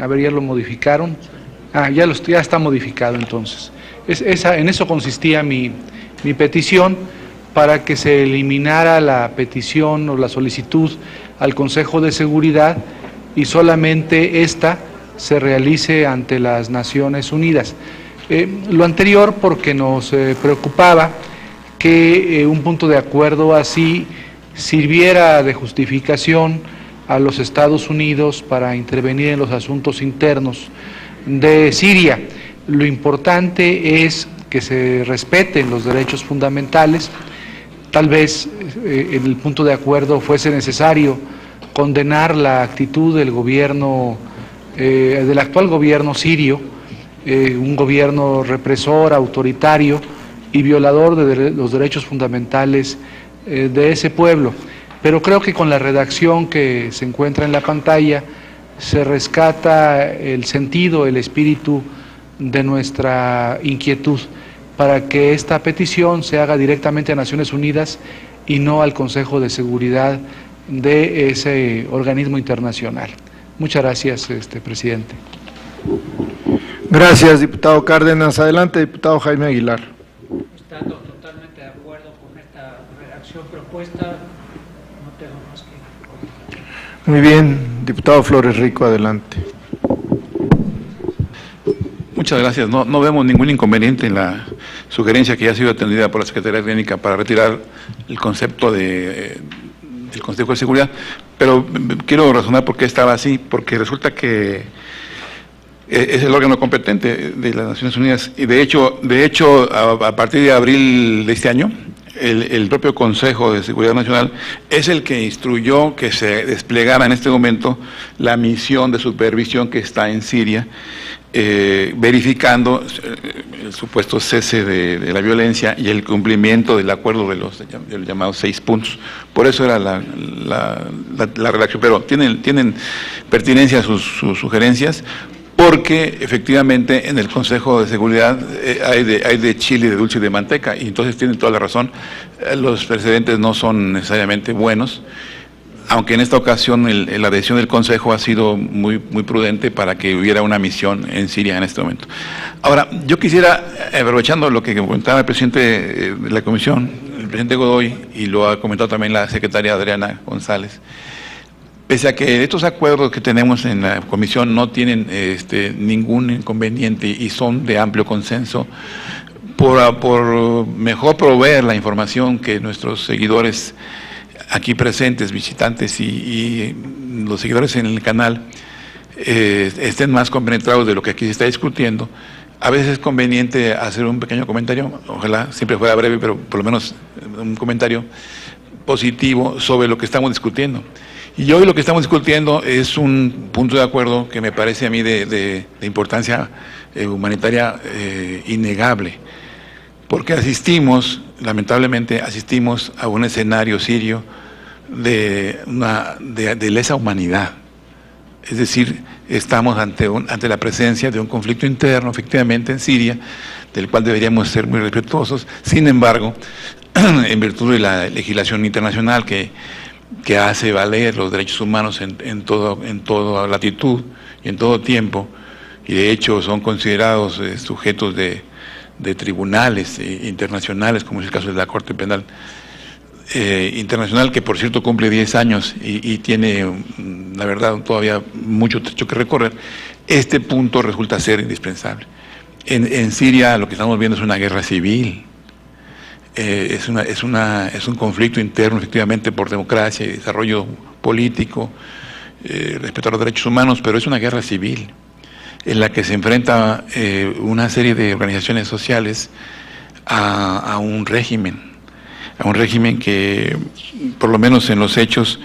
A ver, ¿ya lo modificaron? Ya está modificado entonces. En eso consistía mi petición, para que se eliminara la petición o la solicitud al Consejo de Seguridad y solamente esta se realice ante las Naciones Unidas. Lo anterior porque nos preocupaba que un punto de acuerdo así sirviera de justificación a los Estados Unidos para intervenir en los asuntos internos de Siria. Lo importante es que se respeten los derechos fundamentales. Tal vez en el punto de acuerdo fuese necesario condenar la actitud del gobierno, del actual gobierno sirio, un gobierno represor, autoritario y violador de los derechos fundamentales de ese pueblo. Pero creo que con la redacción que se encuentra en la pantalla se rescata el sentido, el espíritu de nuestra inquietud, para que esta petición se haga directamente a Naciones Unidas y no al Consejo de Seguridad de ese organismo internacional. Muchas gracias, presidente. Gracias, diputado Cárdenas. Adelante, diputado Jaime Aguilar. Estando totalmente de acuerdo con esta redacción propuesta, no tengo más que comentar. Muy bien, diputado Flores Rico, adelante. Muchas gracias. No vemos ningún inconveniente en la sugerencia que ya ha sido atendida por la Secretaría Técnica para retirar el concepto del Consejo de Seguridad, pero quiero razonar por qué estaba así, porque resulta que es el órgano competente de las Naciones Unidas y de hecho a partir de abril de este año, el propio Consejo de Seguridad Nacional es el que instruyó que se desplegara en este momento la misión de supervisión que está en Siria, verificando el supuesto cese de la violencia y el cumplimiento del acuerdo de los llamados 6 puntos. Por eso era la redacción, pero tienen pertinencia sus sugerencias, porque efectivamente en el Consejo de Seguridad hay de chile, de dulce y de manteca, y entonces tienen toda la razón, los precedentes no son necesariamente buenos, aunque en esta ocasión la decisión del Consejo ha sido muy prudente para que hubiera una misión en Siria en este momento. Ahora, yo quisiera, aprovechando lo que comentaba el presidente de la Comisión, el presidente Godoy, y lo ha comentado también la secretaria Adriana González, pese a que estos acuerdos que tenemos en la comisión no tienen ningún inconveniente y son de amplio consenso, por mejor proveer la información que nuestros seguidores aquí presentes, visitantes y los seguidores en el canal estén más compenetrados de lo que aquí se está discutiendo, a veces es conveniente hacer un pequeño comentario, ojalá siempre fuera breve, pero por lo menos un comentario positivo sobre lo que estamos discutiendo. Y hoy lo que estamos discutiendo es un punto de acuerdo que me parece a mí de importancia humanitaria innegable, porque lamentablemente asistimos a un escenario sirio de lesa humanidad. Es decir, estamos ante la presencia de un conflicto interno, efectivamente, en Siria, del cual deberíamos ser muy respetuosos. Sin embargo, en virtud de la legislación internacional que hace valer los derechos humanos en toda latitud y en todo tiempo, y de hecho son considerados sujetos de tribunales internacionales, como es el caso de la Corte Penal Internacional, que por cierto cumple 10 años y tiene, la verdad, todavía mucho trecho que recorrer. Este punto resulta ser indispensable. En Siria lo que estamos viendo es una guerra civil, es un conflicto interno, efectivamente, por democracia y desarrollo político, respeto a los derechos humanos, pero es una guerra civil en la que se enfrenta una serie de organizaciones sociales a un régimen que, por lo menos en los hechos,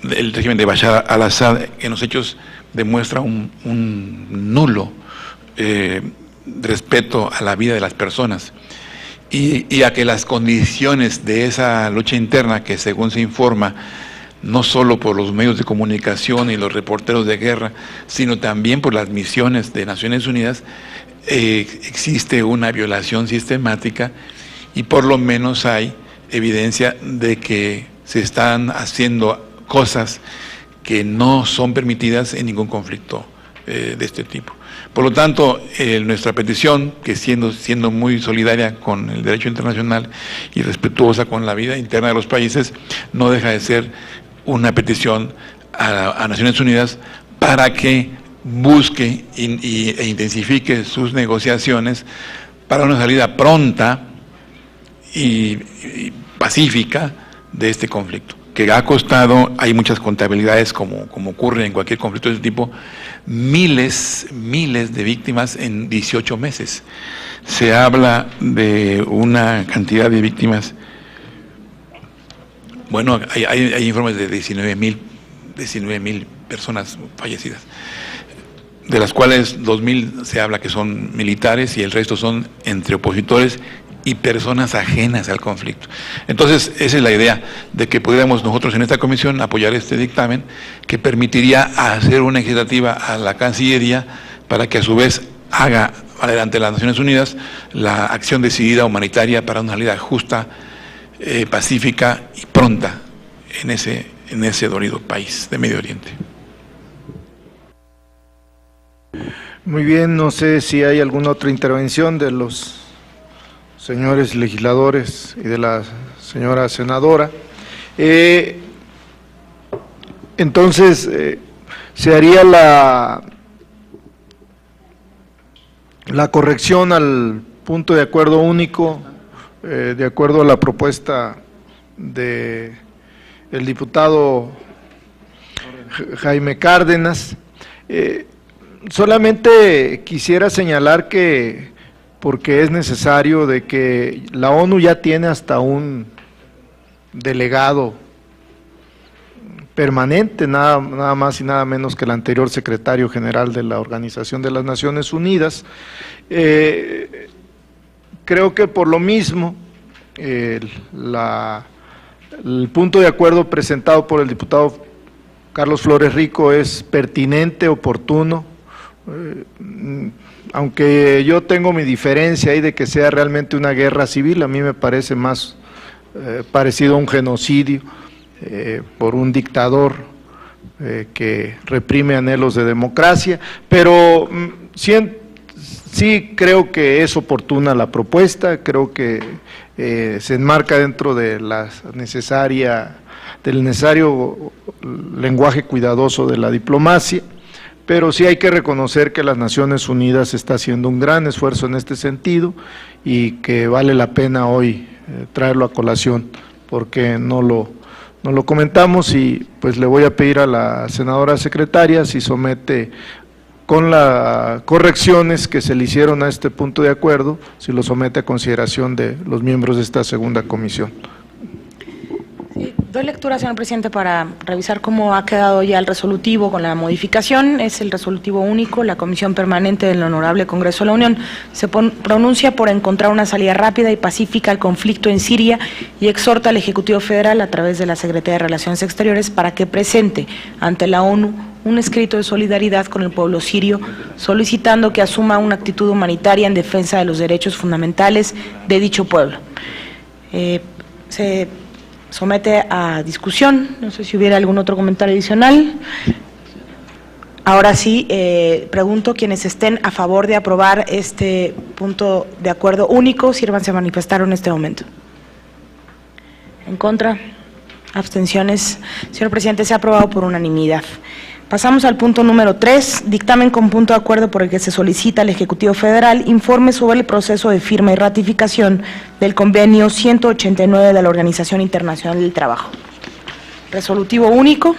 el régimen de Bashar al-Assad, en los hechos demuestra un nulo respeto a la vida de las personas y a que las condiciones de esa lucha interna, que según se informa, no solo por los medios de comunicación y los reporteros de guerra, sino también por las misiones de Naciones Unidas, existe una violación sistemática y por lo menos hay evidencia de que se están haciendo cosas que no son permitidas en ningún conflicto de este tipo. Por lo tanto, nuestra petición, que siendo muy solidaria con el derecho internacional y respetuosa con la vida interna de los países, no deja de ser una petición a Naciones Unidas para que busque e intensifique sus negociaciones para una salida pronta y pacífica de este conflicto, que ha costado, hay muchas contabilidades como ocurre en cualquier conflicto de este tipo, miles de víctimas en 18 meses. Se habla de una cantidad de víctimas, bueno, hay informes de 19.000 personas fallecidas, de las cuales 2.000 se habla que son militares y el resto son entre opositores y personas ajenas al conflicto. Entonces, esa es la idea de que pudiéramos nosotros en esta comisión apoyar este dictamen que permitiría hacer una iniciativa a la Cancillería para que a su vez haga ante las Naciones Unidas la acción decidida humanitaria para una salida justa, pacífica y pronta en ese dolido país de Medio Oriente. Muy bien, no sé si hay alguna otra intervención de los señores legisladores y de la señora senadora. Entonces, se haría la corrección al punto de acuerdo único, de acuerdo a la propuesta del diputado Jaime Cárdenas. Solamente quisiera señalar que, porque es necesario, de que la ONU ya tiene hasta un delegado permanente, nada más y nada menos que el anterior secretario general de la Organización de las Naciones Unidas. Creo que por lo mismo el punto de acuerdo presentado por el diputado Carlos Flores Rico es pertinente, oportuno, aunque yo tengo mi diferencia ahí de que sea realmente una guerra civil. A mí me parece más parecido a un genocidio por un dictador que reprime anhelos de democracia, pero sí creo que es oportuna la propuesta, creo que se enmarca dentro de del necesario lenguaje cuidadoso de la diplomacia, pero sí hay que reconocer que las Naciones Unidas está haciendo un gran esfuerzo en este sentido y que vale la pena hoy traerlo a colación, porque no lo comentamos, y pues le voy a pedir a la senadora secretaria si somete con las correcciones que se le hicieron a este punto de acuerdo, si lo somete a consideración de los miembros de esta segunda comisión. Sí, doy lectura, señor presidente, para revisar cómo ha quedado ya el resolutivo con la modificación. Es el resolutivo único. La Comisión Permanente del Honorable Congreso de la Unión se pronuncia por encontrar una salida rápida y pacífica al conflicto en Siria y exhorta al Ejecutivo Federal, a través de la Secretaría de Relaciones Exteriores, para que presente ante la ONU un escrito de solidaridad con el pueblo sirio, solicitando que asuma una actitud humanitaria en defensa de los derechos fundamentales de dicho pueblo. Se somete a discusión. No sé si hubiera algún otro comentario adicional. Ahora sí, pregunto, quienes estén a favor de aprobar este punto de acuerdo único, sírvanse a manifestar en este momento. ¿En contra? ¿Abstenciones? Señor presidente, se ha aprobado por unanimidad. Pasamos al punto número 3, dictamen con punto de acuerdo por el que se solicita al Ejecutivo Federal informe sobre el proceso de firma y ratificación del convenio 189 de la Organización Internacional del Trabajo. Resolutivo único.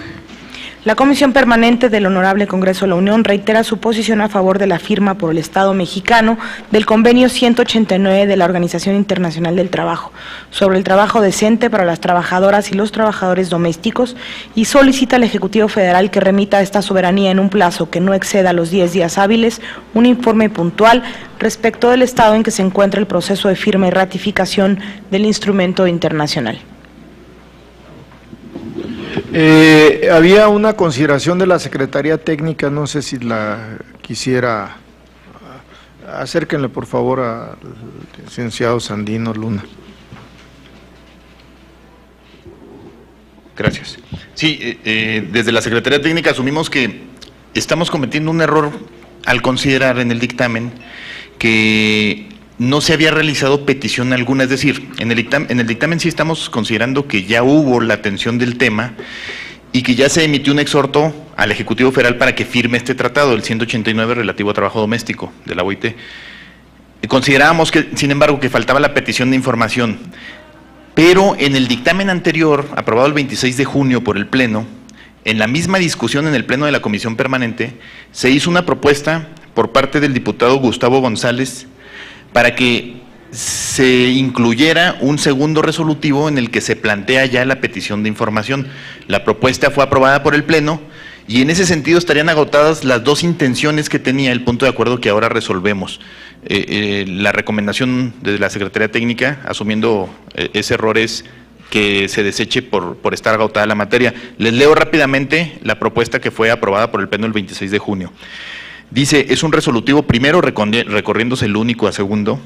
La Comisión Permanente del Honorable Congreso de la Unión reitera su posición a favor de la firma por el Estado mexicano del convenio 189 de la Organización Internacional del Trabajo sobre el trabajo decente para las trabajadoras y los trabajadores domésticos, y solicita al Ejecutivo Federal que remita a esta soberanía en un plazo que no exceda los 10 días hábiles un informe puntual respecto del estado en que se encuentra el proceso de firma y ratificación del instrumento internacional. Había una consideración de la Secretaría Técnica, no sé si la quisiera, acérquenle por favor al licenciado Sandino Luna. Gracias. Sí, desde la Secretaría Técnica asumimos que estamos cometiendo un error al considerar en el dictamen que no se había realizado petición alguna, es decir, en el dictamen sí estamos considerando que ya hubo la atención del tema y que ya se emitió un exhorto al Ejecutivo Federal para que firme este tratado, el 189 relativo a trabajo doméstico de la OIT. Considerábamos que, sin embargo, que faltaba la petición de información, pero en el dictamen anterior, aprobado el 26 de junio por el Pleno, en la misma discusión en el Pleno de la Comisión Permanente, se hizo una propuesta por parte del diputado Gustavo González para que se incluyera un segundo resolutivo en el que se plantea ya la petición de información. La propuesta fue aprobada por el Pleno y en ese sentido estarían agotadas las dos intenciones que tenía el punto de acuerdo que ahora resolvemos. La recomendación de la Secretaría Técnica, asumiendo ese error, es que se deseche por estar agotada la materia. Les leo rápidamente la propuesta que fue aprobada por el Pleno el 26 de junio. Dice, es un resolutivo primero, recorriéndose el único a segundo,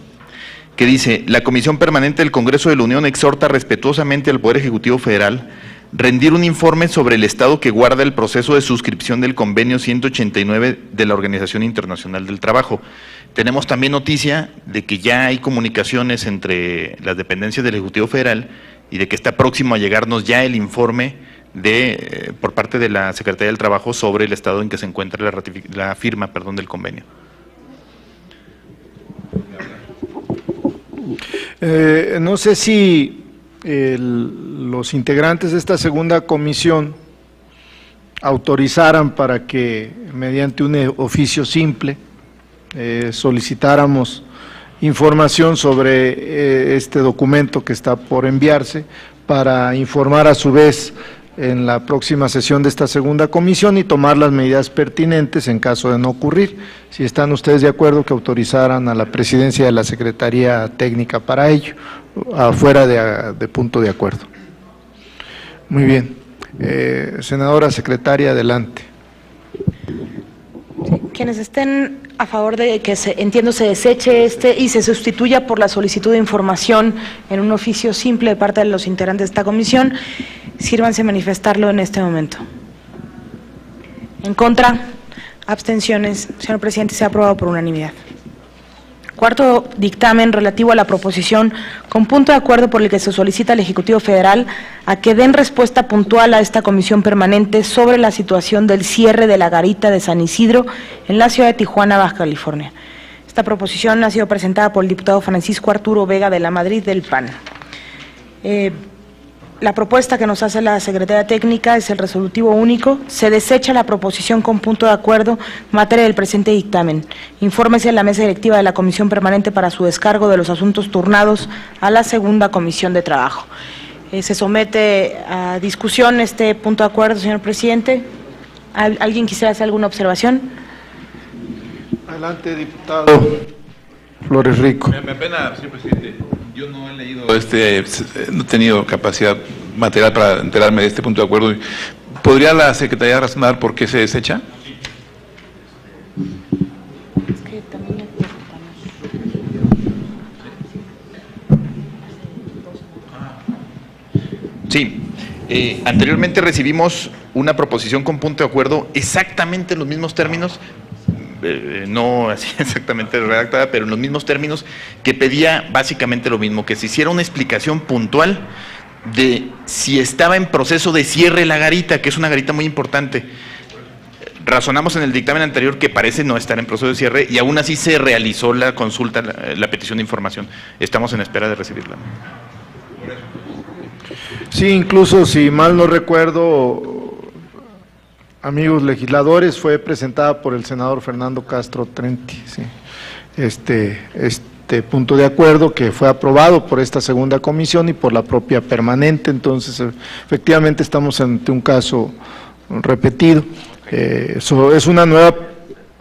que dice: la Comisión Permanente del Congreso de la Unión exhorta respetuosamente al Poder Ejecutivo Federal rendir un informe sobre el estado que guarda el proceso de suscripción del convenio 189 de la Organización Internacional del Trabajo. Tenemos también noticia de que ya hay comunicaciones entre las dependencias del Ejecutivo Federal y de que está próximo a llegarnos ya el informe por parte de la Secretaría del Trabajo sobre el estado en que se encuentra la firma del convenio. No sé si los integrantes de esta segunda comisión autorizaran para que mediante un oficio simple solicitáramos información sobre este documento que está por enviarse, para informar a su vez en la próxima sesión de esta segunda comisión y tomar las medidas pertinentes en caso de no ocurrir. Si están ustedes de acuerdo, que autorizaran a la presidencia de la Secretaría Técnica para ello, afuera de punto de acuerdo. Muy bien. Senadora secretaria, adelante. Quienes estén a favor de que entiendo se deseche y se sustituya por la solicitud de información en un oficio simple de parte de los integrantes de esta comisión, sírvanse a manifestarlo en este momento. ¿En contra? ¿Abstenciones? Señor presidente, se ha aprobado por unanimidad. Cuarto dictamen relativo a la proposición con punto de acuerdo por el que se solicita al Ejecutivo Federal a que den respuesta puntual a esta comisión permanente sobre la situación del cierre de la garita de San Isidro en la ciudad de Tijuana, Baja California. Esta proposición ha sido presentada por el diputado Francisco Arturo Vega de la Madrid del PAN. La propuesta que nos hace la Secretaría Técnica es el resolutivo único. Se desecha la proposición con punto de acuerdo en materia del presente dictamen. Infórmese a la mesa directiva de la Comisión Permanente para su descargo de los asuntos turnados a la segunda Comisión de Trabajo. Se somete a discusión este punto de acuerdo, señor presidente. ¿Alguien quisiera hacer alguna observación? Adelante, diputado Flores Rico. Me apena, señor presidente. Yo no he leído no he tenido capacidad material para enterarme de este punto de acuerdo. ¿Podría la Secretaría razonar por qué se desecha? Sí, anteriormente recibimos una proposición con punto de acuerdo exactamente en los mismos términos, no así exactamente redactada, pero en los mismos términos, que pedía básicamente lo mismo, que se hiciera una explicación puntual de si estaba en proceso de cierre la garita, que es una garita muy importante. Razonamos en el dictamen anterior que parece no estar en proceso de cierre y aún así se realizó la consulta, la petición de información. Estamos en espera de recibirla. Sí, incluso si mal no recuerdo, amigos legisladores, fue presentada por el senador Fernando Castro Trenti, ¿sí? Este punto de acuerdo que fue aprobado por esta segunda comisión y por la propia permanente. Entonces, efectivamente estamos ante un caso repetido. Es una nueva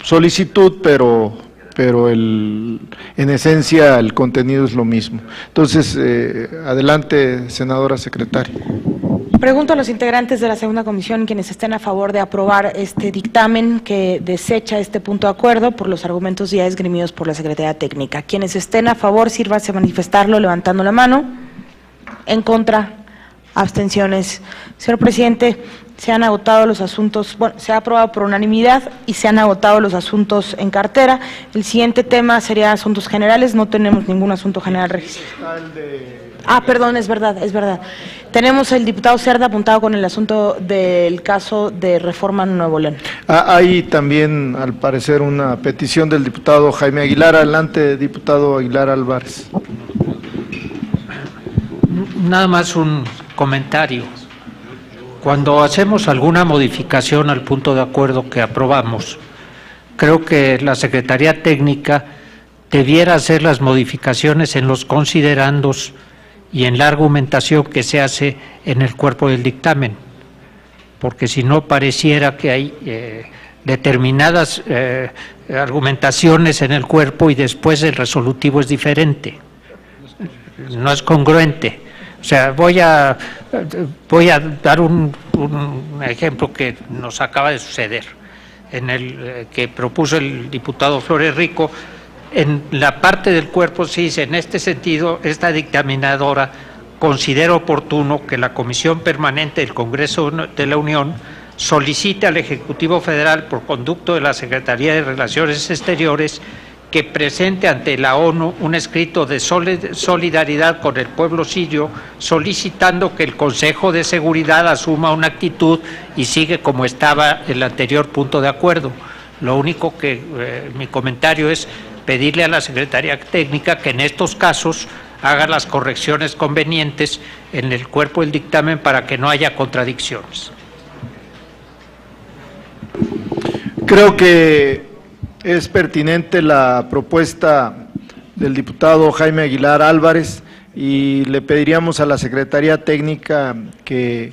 solicitud, pero en esencia el contenido es lo mismo. Entonces, adelante, senadora secretaria. Pregunto a los integrantes de la segunda comisión, quienes estén a favor de aprobar este dictamen que desecha este punto de acuerdo por los argumentos ya esgrimidos por la Secretaría Técnica. Quienes estén a favor, sírvanse a manifestarlo levantando la mano. En contra, abstenciones. Señor presidente, se han agotado los asuntos, bueno, se ha aprobado por unanimidad y se han agotado los asuntos en cartera. El siguiente tema sería asuntos generales, no tenemos ningún asunto general registrado. Perdón, es verdad. Tenemos el diputado Cerda apuntado con el asunto del caso de Reforma en Nuevo León. Hay también, al parecer, una petición del diputado Jaime Aguilar. Adelante, diputado Aguilar Álvarez. Nada más un comentario. Cuando hacemos alguna modificación al punto de acuerdo que aprobamos, creo que la Secretaría Técnica debiera hacer las modificaciones en los considerandos y en la argumentación que se hace en el cuerpo del dictamen, porque si no pareciera que hay determinadas argumentaciones en el cuerpo y después el resolutivo es diferente, no es congruente. O sea, voy a dar un ejemplo que nos acaba de suceder, en el que propuso el diputado Flores Rico. En la parte del cuerpo se dice, en este sentido, esta dictaminadora considera oportuno que la Comisión Permanente del Congreso de la Unión solicite al Ejecutivo Federal, por conducto de la Secretaría de Relaciones Exteriores, que presente ante la ONU un escrito de solidaridad con el pueblo sirio, solicitando que el Consejo de Seguridad asuma una actitud y sigue como estaba el anterior punto de acuerdo. Lo único que mi comentario es pedirle a la Secretaría Técnica que en estos casos haga las correcciones convenientes en el cuerpo del dictamen para que no haya contradicciones. Creo que es pertinente la propuesta del diputado Jaime Aguilar Álvarez y le pediríamos a la Secretaría Técnica que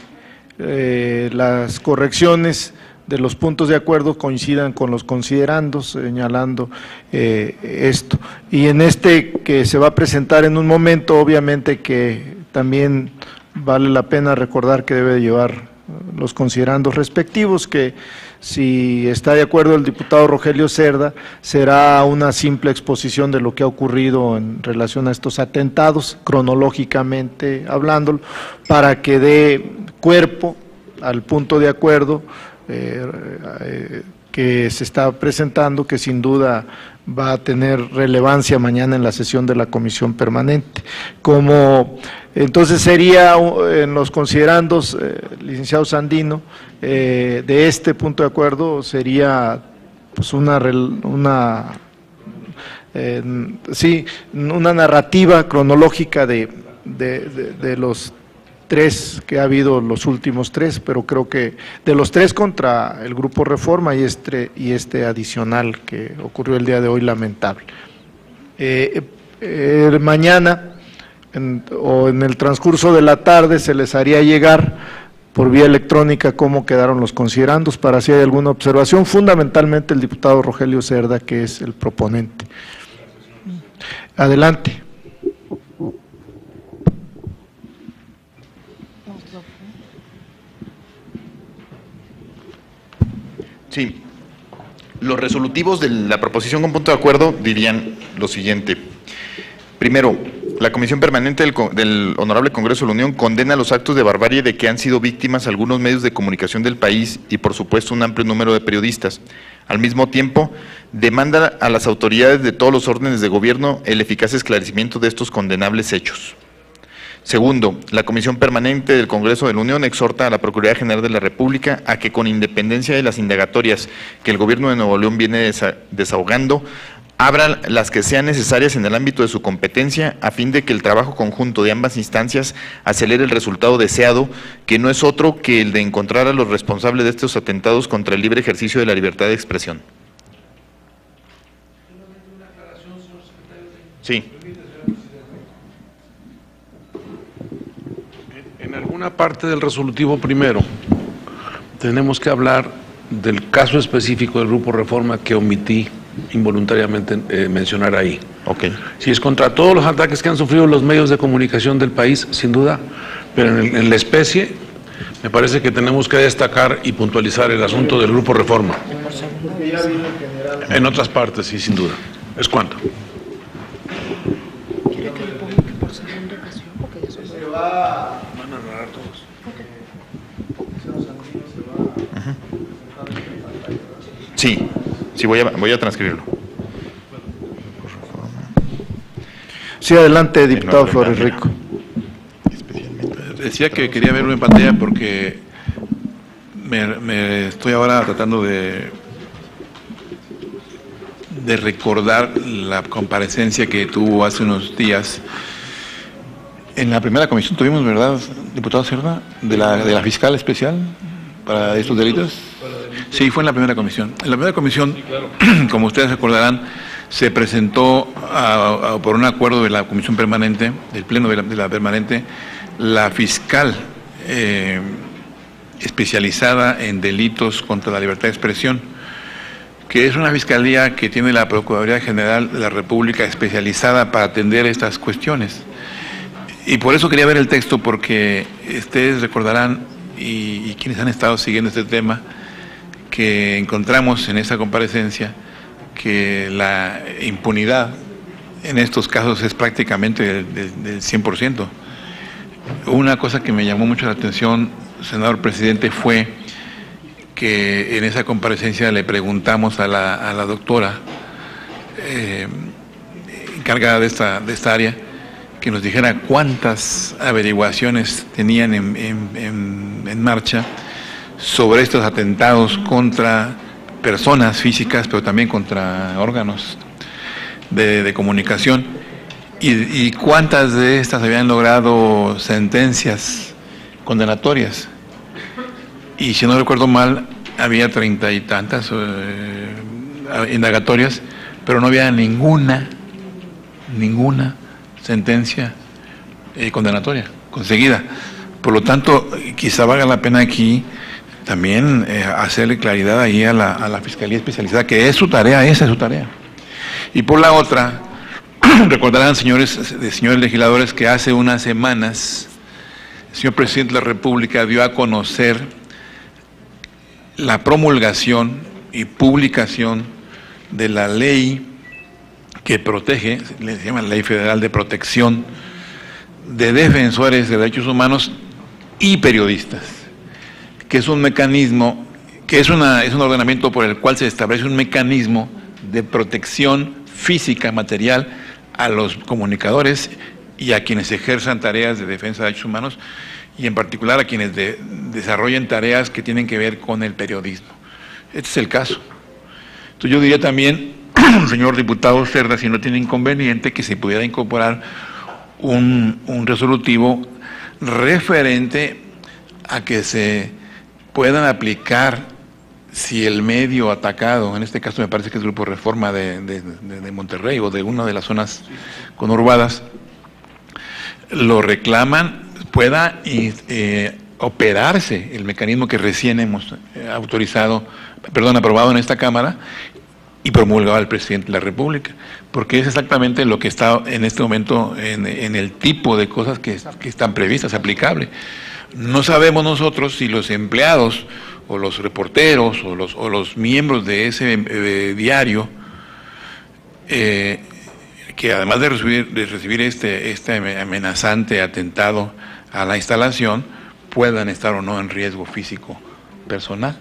las correcciones de los puntos de acuerdo coincidan con los considerandos, señalando esto. Y en este que se va a presentar en un momento, obviamente que también vale la pena recordar que debe llevar los considerandos respectivos, que si está de acuerdo el diputado Rogelio Cerda, será una simple exposición de lo que ha ocurrido en relación a estos atentados, cronológicamente hablando, para que dé cuerpo al punto de acuerdo, que se está presentando, que sin duda va a tener relevancia mañana en la sesión de la Comisión Permanente. Entonces sería en los considerandos, licenciado Sandino, de este punto de acuerdo sería pues una narrativa cronológica de los tres que ha habido, los últimos tres, pero creo que de los tres contra el Grupo Reforma y este adicional que ocurrió el día de hoy, lamentable. Mañana o en el transcurso de la tarde se les haría llegar por vía electrónica cómo quedaron los considerandos, para si hay alguna observación, fundamentalmente el diputado Rogelio Cerda, que es el proponente. Adelante. Sí, los resolutivos de la proposición con punto de acuerdo dirían lo siguiente. Primero, la Comisión Permanente del Honorable Congreso de la Unión condena los actos de barbarie de que han sido víctimas algunos medios de comunicación del país y, por supuesto, un amplio número de periodistas. Al mismo tiempo, demanda a las autoridades de todos los órdenes de gobierno el eficaz esclarecimiento de estos condenables hechos. Segundo, la Comisión Permanente del Congreso de la Unión exhorta a la Procuraduría General de la República a que, con independencia de las indagatorias que el Gobierno de Nuevo León viene desahogando, abra las que sean necesarias en el ámbito de su competencia, a fin de que el trabajo conjunto de ambas instancias acelere el resultado deseado, que no es otro que el de encontrar a los responsables de estos atentados contra el libre ejercicio de la libertad de expresión. Sí. En alguna parte del resolutivo primero tenemos que hablar del caso específico del Grupo Reforma que omití involuntariamente mencionar ahí. Okay. Si es contra todos los ataques que han sufrido los medios de comunicación del país, sin duda, pero en la especie me parece que tenemos que destacar y puntualizar el asunto del Grupo Reforma. En otras partes, sí, sin duda. ¿Es cuánto? Van a narrar todos. Sí, voy a transcribirlo. Sí, adelante, diputado Flores Rico. Decía que quería verlo en pantalla porque me estoy ahora tratando de recordar la comparecencia que tuvo hace unos días. En la primera comisión tuvimos, ¿verdad, diputado Cerda? De la fiscal especial para estos delitos. Sí, fue en la primera comisión. En la primera comisión, como ustedes recordarán, se presentó por un acuerdo de la comisión permanente, del pleno de la permanente, la fiscal especializada en delitos contra la libertad de expresión, que es una fiscalía que tiene la Procuraduría General de la República especializada para atender estas cuestiones. Y por eso quería ver el texto, porque ustedes recordarán, y quienes han estado siguiendo este tema, que encontramos en esa comparecencia que la impunidad en estos casos es prácticamente del 100%. Una cosa que me llamó mucho la atención, senador presidente, fue que en esa comparecencia le preguntamos a la doctora encargada de esta área, que nos dijera cuántas averiguaciones tenían en marcha sobre estos atentados contra personas físicas, pero también contra órganos de comunicación, y cuántas de estas habían logrado sentencias condenatorias. Y si no recuerdo mal, había 30 y tantas indagatorias, pero no había ninguna sentencia condenatoria conseguida. Por lo tanto, quizá valga la pena aquí también hacerle claridad ahí a la Fiscalía Especializada, que es su tarea, esa es su tarea. Y por la otra, recordarán, señores legisladores, que hace unas semanas el señor Presidente de la República dio a conocer la promulgación y publicación de la ley que protege, se llama Ley Federal de Protección de Defensores de Derechos Humanos y Periodistas, que es un mecanismo que es un ordenamiento por el cual se establece un mecanismo de protección física, material, a los comunicadores y a quienes ejerzan tareas de defensa de derechos humanos, y en particular a quienes desarrollen tareas que tienen que ver con el periodismo. Este es el caso. Entonces yo diría también, señor diputado Cerda, si no tiene inconveniente, que se pudiera incorporar un resolutivo referente a que se puedan aplicar, si el medio atacado, en este caso me parece que es el Grupo Reforma de Monterrey o de una de las zonas conurbadas, lo reclaman, pueda operarse el mecanismo que recién hemos aprobado en esta Cámara y promulgado al presidente de la República, porque es exactamente lo que está en este momento en el tipo de cosas que están previstas, aplicable. No sabemos nosotros si los empleados o los reporteros o los miembros de ese diario, que además de recibir este amenazante atentado a la instalación, puedan estar o no en riesgo físico personal.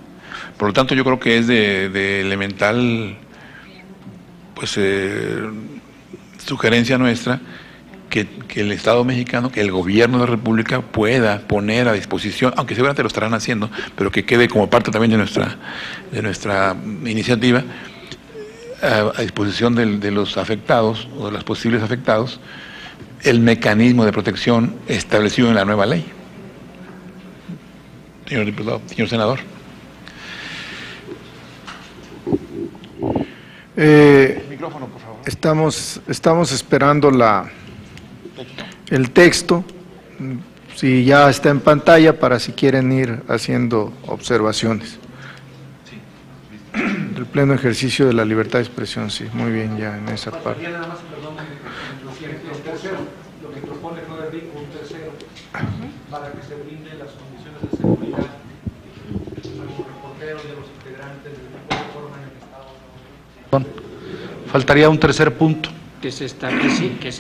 Por lo tanto, yo creo que es de elemental sugerencia nuestra que el Estado mexicano, que el gobierno de la República pueda poner a disposición, aunque seguramente lo estarán haciendo, pero que quede como parte también de nuestra iniciativa, a disposición de los afectados o de los posibles afectados, el mecanismo de protección establecido en la nueva ley. Señor diputado, señor senador. Micrófono, por favor. Estamos esperando el texto, si ya está en pantalla, para si quieren ir haciendo observaciones. El pleno ejercicio de la libertad de expresión, sí, muy bien, ya en esa parte. Lo que propone Federico, un tercero, para que se brinden las condiciones de seguridad a los reporteros y a los integrantes del grupo de Reforma en el Estado. Faltaría un tercer punto. Que se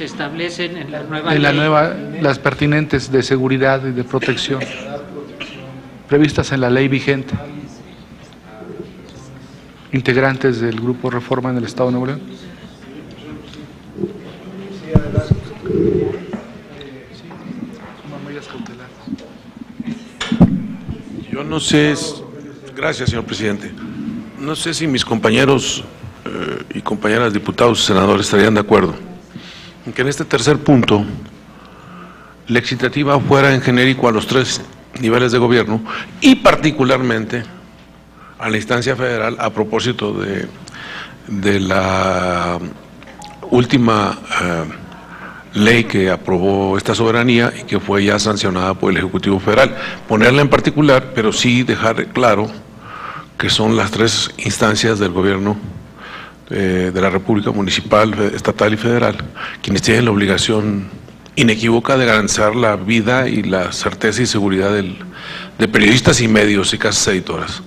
establecen en la nueva ley. Las pertinentes de seguridad y de protección, previstas en la ley vigente. Integrantes del Grupo Reforma en el Estado de Nuevo León. Yo no sé, gracias señor presidente, no sé si mis compañeros y compañeras diputados y senadores estarían de acuerdo en que en este tercer punto la excitativa fuera en genérico a los 3 niveles de gobierno y particularmente a la instancia federal a propósito de la última ley que aprobó esta soberanía y que fue ya sancionada por el Ejecutivo Federal. Ponerla en particular, pero sí dejar claro que son las 3 instancias del gobierno de la República, municipal, estatal y federal, quienes tienen la obligación inequívoca de garantizar la vida y la certeza y seguridad de periodistas y medios y casas editoras.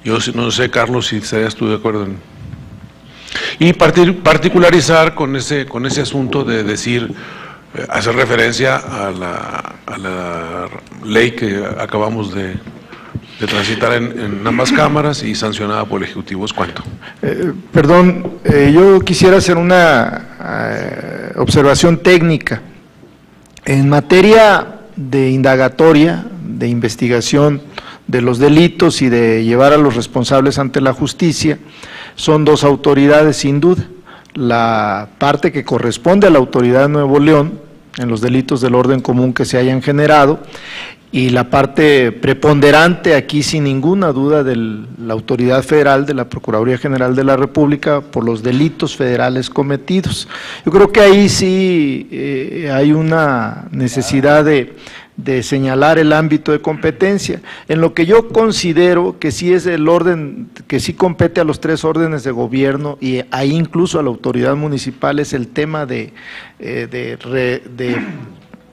Yo no sé, Carlos, si estarías tú de acuerdo y particularizar con ese asunto de decir, hacer referencia a la ley que acabamos de transitar en ambas cámaras y sancionada por el Ejecutivo. ¿Es cuánto? Yo quisiera hacer una observación técnica. En materia de indagatoria, de investigación de los delitos y de llevar a los responsables ante la justicia, son 2 autoridades sin duda. La parte que corresponde a la autoridad de Nuevo León, en los delitos del orden común que se hayan generado, y la parte preponderante aquí sin ninguna duda de la autoridad federal, de la Procuraduría General de la República, por los delitos federales cometidos. Yo creo que ahí sí hay una necesidad de señalar el ámbito de competencia, en lo que yo considero que sí es el orden, que sí compete a los 3 órdenes de gobierno y ahí incluso a la autoridad municipal, es el tema de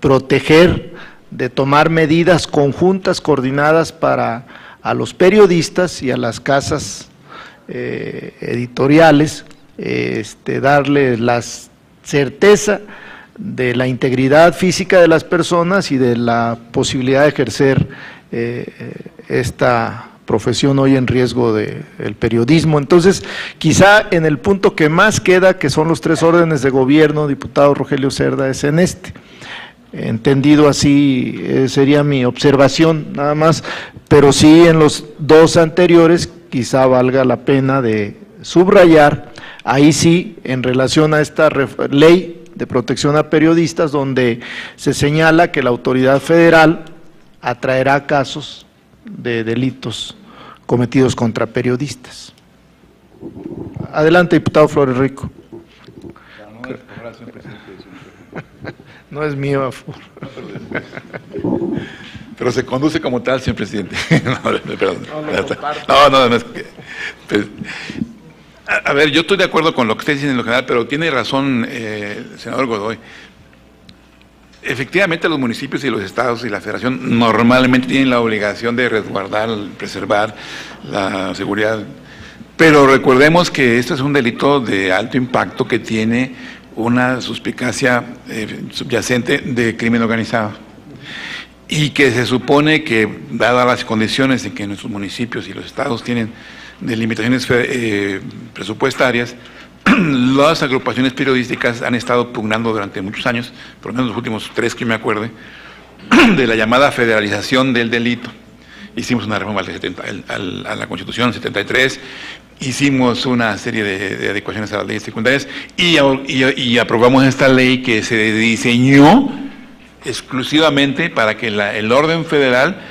proteger, de tomar medidas conjuntas, coordinadas para a los periodistas y a las casas editoriales, darles la certeza de la integridad física de las personas y de la posibilidad de ejercer esta profesión hoy en riesgo del periodismo. Entonces, quizá en el punto que más queda, que son los 3 órdenes de gobierno, diputado Rogelio Cerda, es en este. Entendido así, sería mi observación, nada más, pero sí en los 2 anteriores quizá valga la pena de subrayar, ahí sí, en relación a esta ley de protección a periodistas, donde se señala que la autoridad federal atraerá casos de delitos cometidos contra periodistas. Adelante, diputado Flores Rico. No es mío, pero se conduce como tal, señor presidente. Perdón. No, es que, pues, a ver, yo estoy de acuerdo con lo que usted dice en lo general, pero tiene razón el senador Godoy. Efectivamente, los municipios y los estados y la federación normalmente tienen la obligación de resguardar, preservar la seguridad, pero recordemos que esto es un delito de alto impacto que tiene una suspicacia subyacente de crimen organizado y que se supone que, dadas las condiciones en que nuestros municipios y los estados tienen de limitaciones presupuestarias, las agrupaciones periodísticas han estado pugnando durante muchos años, por lo menos los últimos 3 que me acuerde, de la llamada federalización del delito. Hicimos una reforma a la Constitución 73, hicimos una serie de adecuaciones a las leyes secundarias y aprobamos esta ley que se diseñó exclusivamente para que el orden federal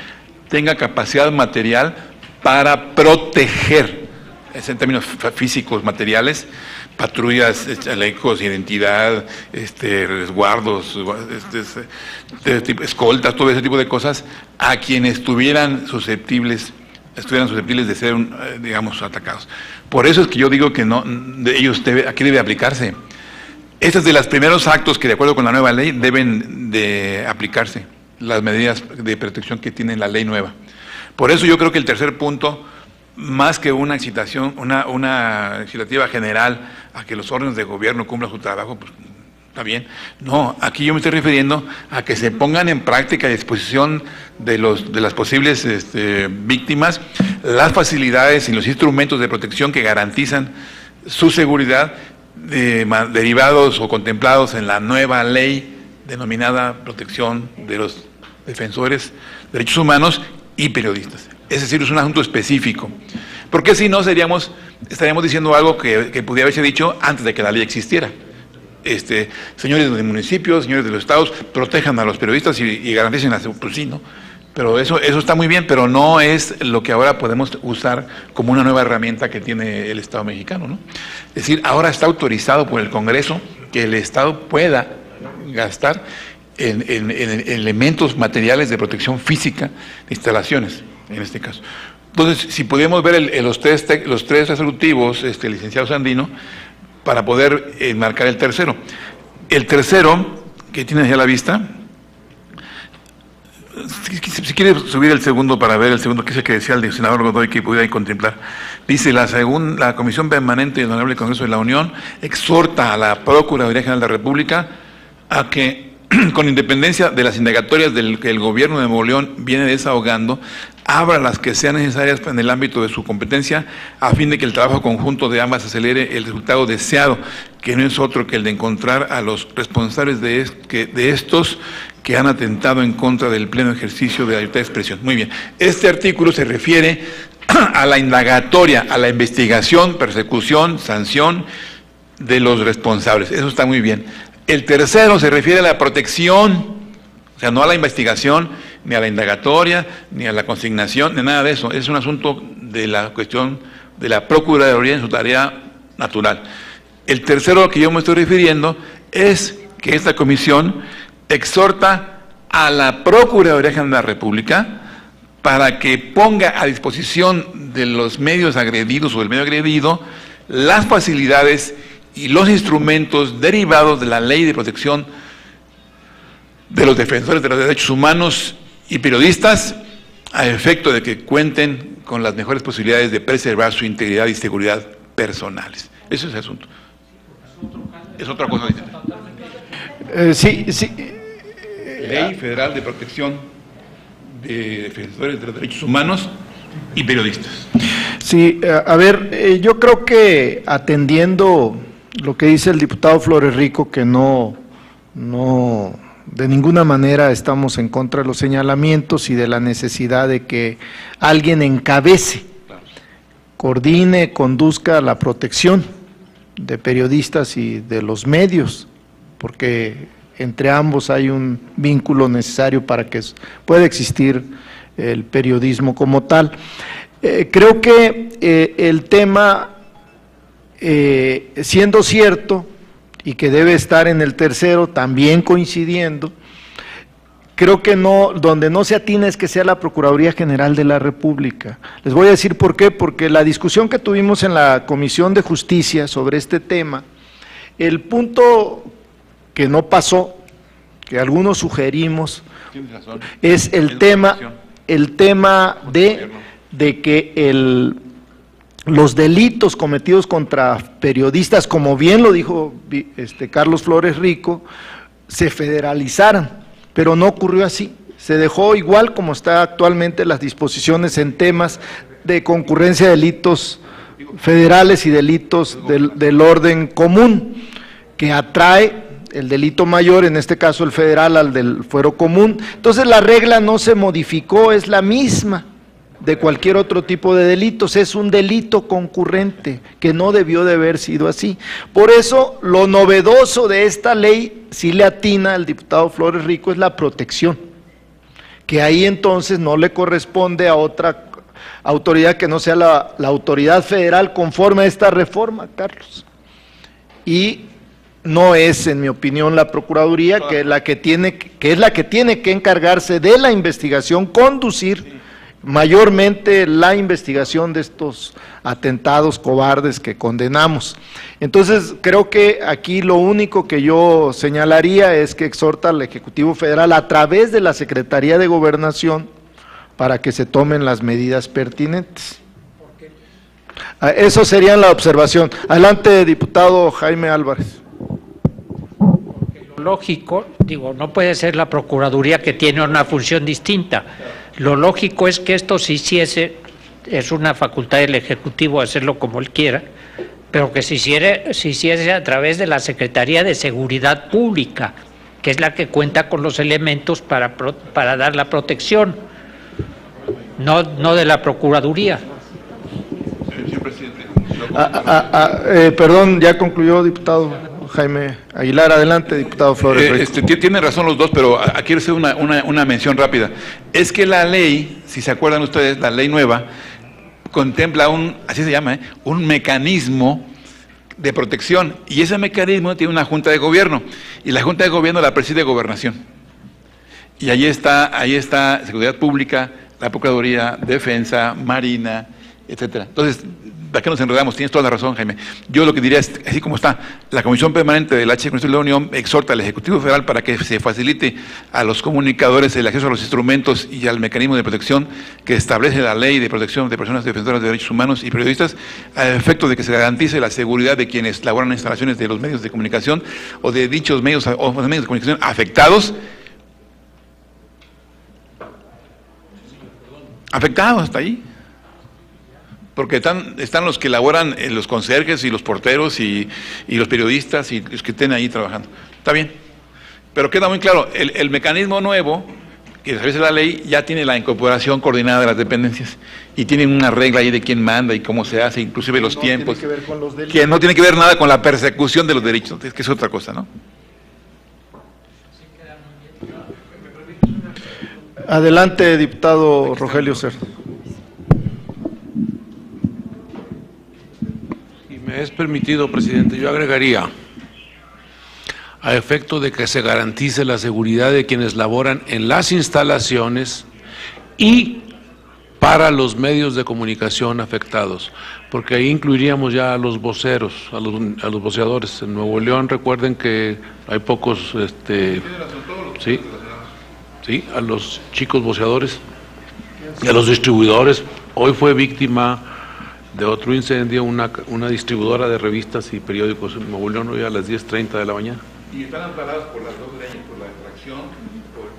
tenga capacidad material para proteger, en términos físicos, materiales, patrullas, chalecos, identidad, resguardos, escoltas, todo ese tipo de cosas, a quienes estuvieran susceptibles de ser, digamos, atacados. Por eso es que yo digo que no, aquí debe aplicarse. Este es de los primeros actos que, de acuerdo con la nueva ley, deben de aplicarse las medidas de protección que tiene la ley nueva. Por eso yo creo que el tercer punto, más que una excitación, una excitativa general a que los órdenes de gobierno cumplan su trabajo, pues está bien. No, aquí yo me estoy refiriendo a que se pongan en práctica y a disposición de las posibles víctimas las facilidades y los instrumentos de protección que garantizan su seguridad, derivados o contemplados en la nueva ley denominada protección de los defensores de derechos humanos y periodistas. Es decir, es un asunto específico. Porque si no, estaríamos diciendo algo que pudiera haberse dicho antes de que la ley existiera. Señores de los municipios, señores de los estados, protejan a los periodistas y garanticen la seguridad. Pues sí, ¿no? Pero eso está muy bien, pero no es lo que ahora podemos usar como una nueva herramienta que tiene el Estado mexicano, ¿no? Es decir, ahora está autorizado por el Congreso que el Estado pueda gastar en elementos materiales de protección física de instalaciones, en este caso. Entonces, si podemos ver los tres resolutivos, licenciado Sandino, para poder enmarcar el tercero. El tercero, que tienes ya a la vista, si quiere subir el segundo para ver el segundo, que es el que decía el senador Godoy que pudiera contemplar. Dice, la Comisión Permanente del Honorable Congreso de la Unión exhorta a la Procuraduría General de la República a que, con independencia de las indagatorias que el gobierno de Nuevo León viene desahogando, abra las que sean necesarias en el ámbito de su competencia, a fin de que el trabajo conjunto de ambas acelere el resultado deseado, que no es otro que el de encontrar a los responsables de estos que han atentado en contra del pleno ejercicio de la libertad de expresión. Muy bien, este artículo se refiere a la indagatoria, a la investigación, persecución, sanción de los responsables. Eso está muy bien. El tercero se refiere a la protección, o sea, no a la investigación, ni a la indagatoria, ni a la consignación, ni nada de eso. Es un asunto de la cuestión de la Procuraduría en su tarea natural. El tercero que yo me estoy refiriendo es que esta comisión exhorta a la Procuraduría General de la República para que ponga a disposición de los medios agredidos o del medio agredido las facilidades y los instrumentos derivados de la Ley de Protección de los Defensores de los Derechos Humanos y periodistas, a efecto de que cuenten con las mejores posibilidades de preservar su integridad y seguridad personales. Ese es el asunto. Es otra cosa diferente. Sí. Ley Federal de Protección de Defensores de los Derechos Humanos y periodistas. Sí, a ver, yo creo que atendiendo lo que dice el diputado Flores Rico, que no de ninguna manera estamos en contra de los señalamientos y de la necesidad de que alguien encabece, coordine, conduzca la protección de periodistas y de los medios, porque entre ambos hay un vínculo necesario para que pueda existir el periodismo como tal. Creo que el tema, siendo cierto, y que debe estar en el tercero, también coincidiendo, creo que no, donde no se atina es que sea la Procuraduría General de la República. Les voy a decir por qué, porque la discusión que tuvimos en la Comisión de Justicia sobre este tema, el punto que no pasó, que algunos sugerimos, es el tema de que los delitos cometidos contra periodistas, como bien lo dijo Carlos Flores Rico, se federalizaran, pero no ocurrió así. Se dejó igual como está actualmente las disposiciones en temas de concurrencia de delitos federales y delitos del orden común, que atrae el delito mayor, en este caso el federal, al del fuero común. Entonces la regla no se modificó, es la misma de cualquier otro tipo de delitos, es un delito concurrente, que no debió de haber sido así. Por eso, lo novedoso de esta ley, si le atina al diputado Flores Rico, es la protección, que ahí entonces no le corresponde a otra autoridad que no sea la autoridad federal conforme a esta reforma, Carlos. Y no es, en mi opinión, la Procuraduría, que es la que tiene que encargarse de la investigación, conducir mayormente la investigación de estos atentados cobardes que condenamos. Entonces, creo que aquí lo único que yo señalaría es que exhorta al Ejecutivo Federal a través de la Secretaría de Gobernación para que se tomen las medidas pertinentes. Eso sería la observación. Adelante, diputado Jaime Álvarez. Lo lógico, digo, no puede ser la Procuraduría, que tiene una función distinta. Lo lógico es que esto se hiciese, es una facultad del Ejecutivo hacerlo como él quiera, pero que se hiciese a través de la Secretaría de Seguridad Pública, que es la que cuenta con los elementos para dar la protección, no de la Procuraduría. Señor presidente. Perdón, ya concluyó, diputado Jaime Aguilar. Adelante, diputado Flores. Tienen razón los dos, pero quiero hacer una mención rápida. Es que la ley, si se acuerdan ustedes, la ley nueva, contempla así se llama, un mecanismo de protección, y ese mecanismo tiene una Junta de Gobierno, y la Junta de Gobierno la preside Gobernación. Y ahí está Seguridad Pública, la Procuraduría, Defensa, Marina, etcétera. Entonces, ¿para qué nos enredamos? Tienes toda la razón, Jaime. Yo lo que diría es, así como está, la Comisión Permanente del H. de la Unión exhorta al Ejecutivo Federal para que se facilite a los comunicadores el acceso a los instrumentos y al mecanismo de protección que establece la Ley de Protección de Personas Defensoras de Derechos Humanos y Periodistas, a efecto de que se garantice la seguridad de quienes laboran en instalaciones de los medios de comunicación o de dichos medios o medios de comunicación afectados. Afectados, hasta ahí. Porque están los que elaboran, los conserjes y los porteros y los periodistas y los que estén ahí trabajando. Está bien, pero queda muy claro, el mecanismo nuevo que establece la ley ya tiene la incorporación coordinada de las dependencias y tienen una regla ahí de quién manda y cómo se hace, inclusive los tiempos, que no tiene que ver nada con la persecución de los derechos, es que es otra cosa, ¿no? Adelante, diputado Rogelio Cerda. Me es permitido, presidente, yo agregaría, a efecto de que se garantice la seguridad de quienes laboran en las instalaciones y para los medios de comunicación afectados, porque ahí incluiríamos ya a los voceros, a los voceadores. En Nuevo León, recuerden que hay pocos, sí, a los chicos voceadores y a los distribuidores. Hoy fue víctima de otro incendio una distribuidora de revistas y periódicos en Nuevo León, hoy a las 10:30 de la mañana. Y están amparados por las dos leyes, por la infracción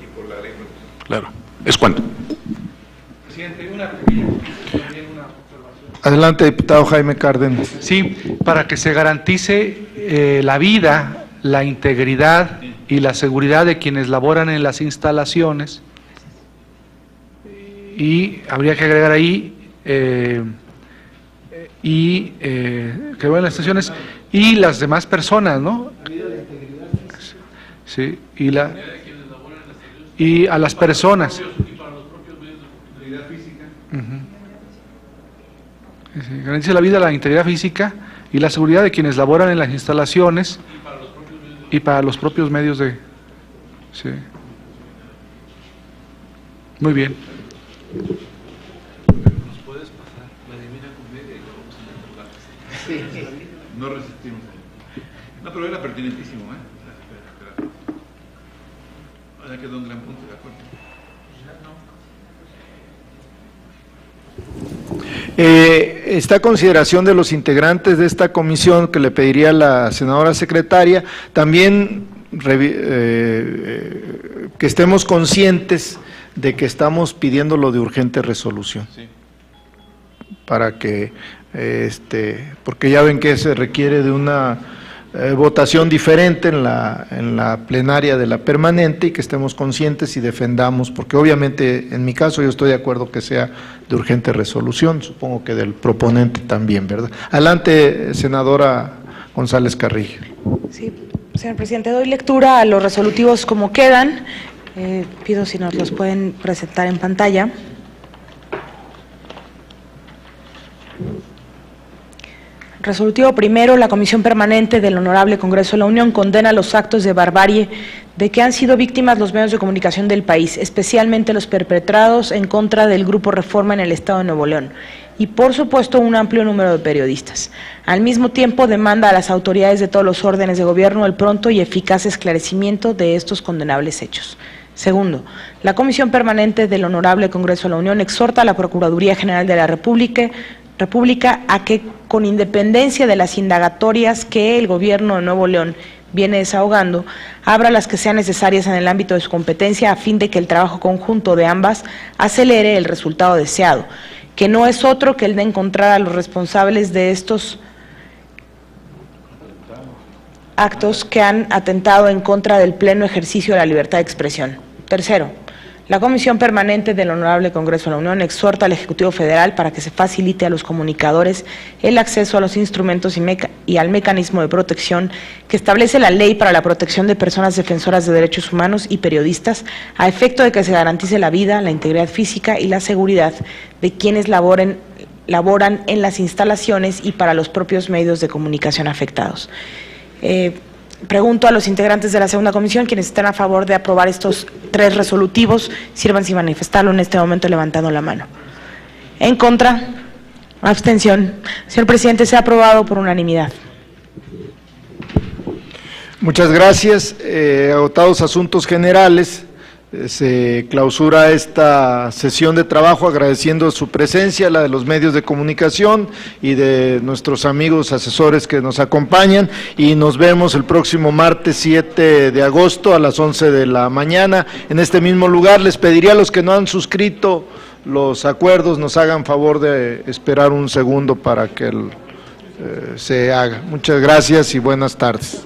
y por la ley. Claro. ¿Es cuánto? Presidente, una Adelante, diputado Jaime Cárdenas. Sí, para que se garantice la vida, la integridad y la seguridad de quienes laboran en las instalaciones, y habría que agregar ahí que van en las estaciones y las demás personas, ¿no? Sí, y a las personas. Sí, garantice la vida, la integridad física y la seguridad de quienes laboran en las instalaciones y para los propios medios de... Sí. Muy bien. ¿Nos puedes pasar la Divina Comedia y luego vamos a interrogar? Sí. No resistimos. No, pero era pertinentísimo, ¿eh? Ahora quedó un gran punto, ¿de acuerdo? Esta consideración de los integrantes de esta comisión que le pediría a la senadora secretaria, también que estemos conscientes de que estamos pidiendo lo de urgente resolución. Sí. Para que, porque ya ven que se requiere de una votación diferente en la plenaria de la permanente, y que estemos conscientes y defendamos, porque obviamente en mi caso yo estoy de acuerdo que sea de urgente resolución, supongo que del proponente también, ¿verdad? Adelante, senadora González Carrillo. Sí, señor presidente, doy lectura a los resolutivos como quedan. Pido si nos los pueden presentar en pantalla. Resolutivo primero, la Comisión Permanente del Honorable Congreso de la Unión condena los actos de barbarie de que han sido víctimas los medios de comunicación del país, especialmente los perpetrados en contra del Grupo Reforma en el Estado de Nuevo León, y por supuesto un amplio número de periodistas. Al mismo tiempo demanda a las autoridades de todos los órdenes de gobierno el pronto y eficaz esclarecimiento de estos condenables hechos. Segundo, la Comisión Permanente del Honorable Congreso de la Unión exhorta a la Procuraduría General de la República a que, con independencia de las indagatorias que el Gobierno de Nuevo León viene desahogando, abra las que sean necesarias en el ámbito de su competencia a fin de que el trabajo conjunto de ambas acelere el resultado deseado, que no es otro que el de encontrar a los responsables de estos actos que han atentado en contra del pleno ejercicio de la libertad de expresión. Tercero, la Comisión Permanente del Honorable Congreso de la Unión exhorta al Ejecutivo Federal para que se facilite a los comunicadores el acceso a los instrumentos y al mecanismo de protección que establece la Ley para la Protección de Personas Defensoras de Derechos Humanos y Periodistas, a efecto de que se garantice la vida, la integridad física y la seguridad de quienes laboran en las instalaciones y para los propios medios de comunicación afectados. Pregunto a los integrantes de la segunda comisión, quienes estén a favor de aprobar estos tres resolutivos, sírvanse y manifestarlo en este momento levantando la mano. En contra, abstención. Señor presidente, se ha aprobado por unanimidad. Muchas gracias. Agotados asuntos generales, se clausura esta sesión de trabajo agradeciendo su presencia, la de los medios de comunicación y de nuestros amigos asesores que nos acompañan, y nos vemos el próximo martes 7 de agosto a las 11 de la mañana en este mismo lugar. Les pediría a los que no han suscrito los acuerdos nos hagan favor de esperar un segundo para que se haga. Muchas gracias y buenas tardes.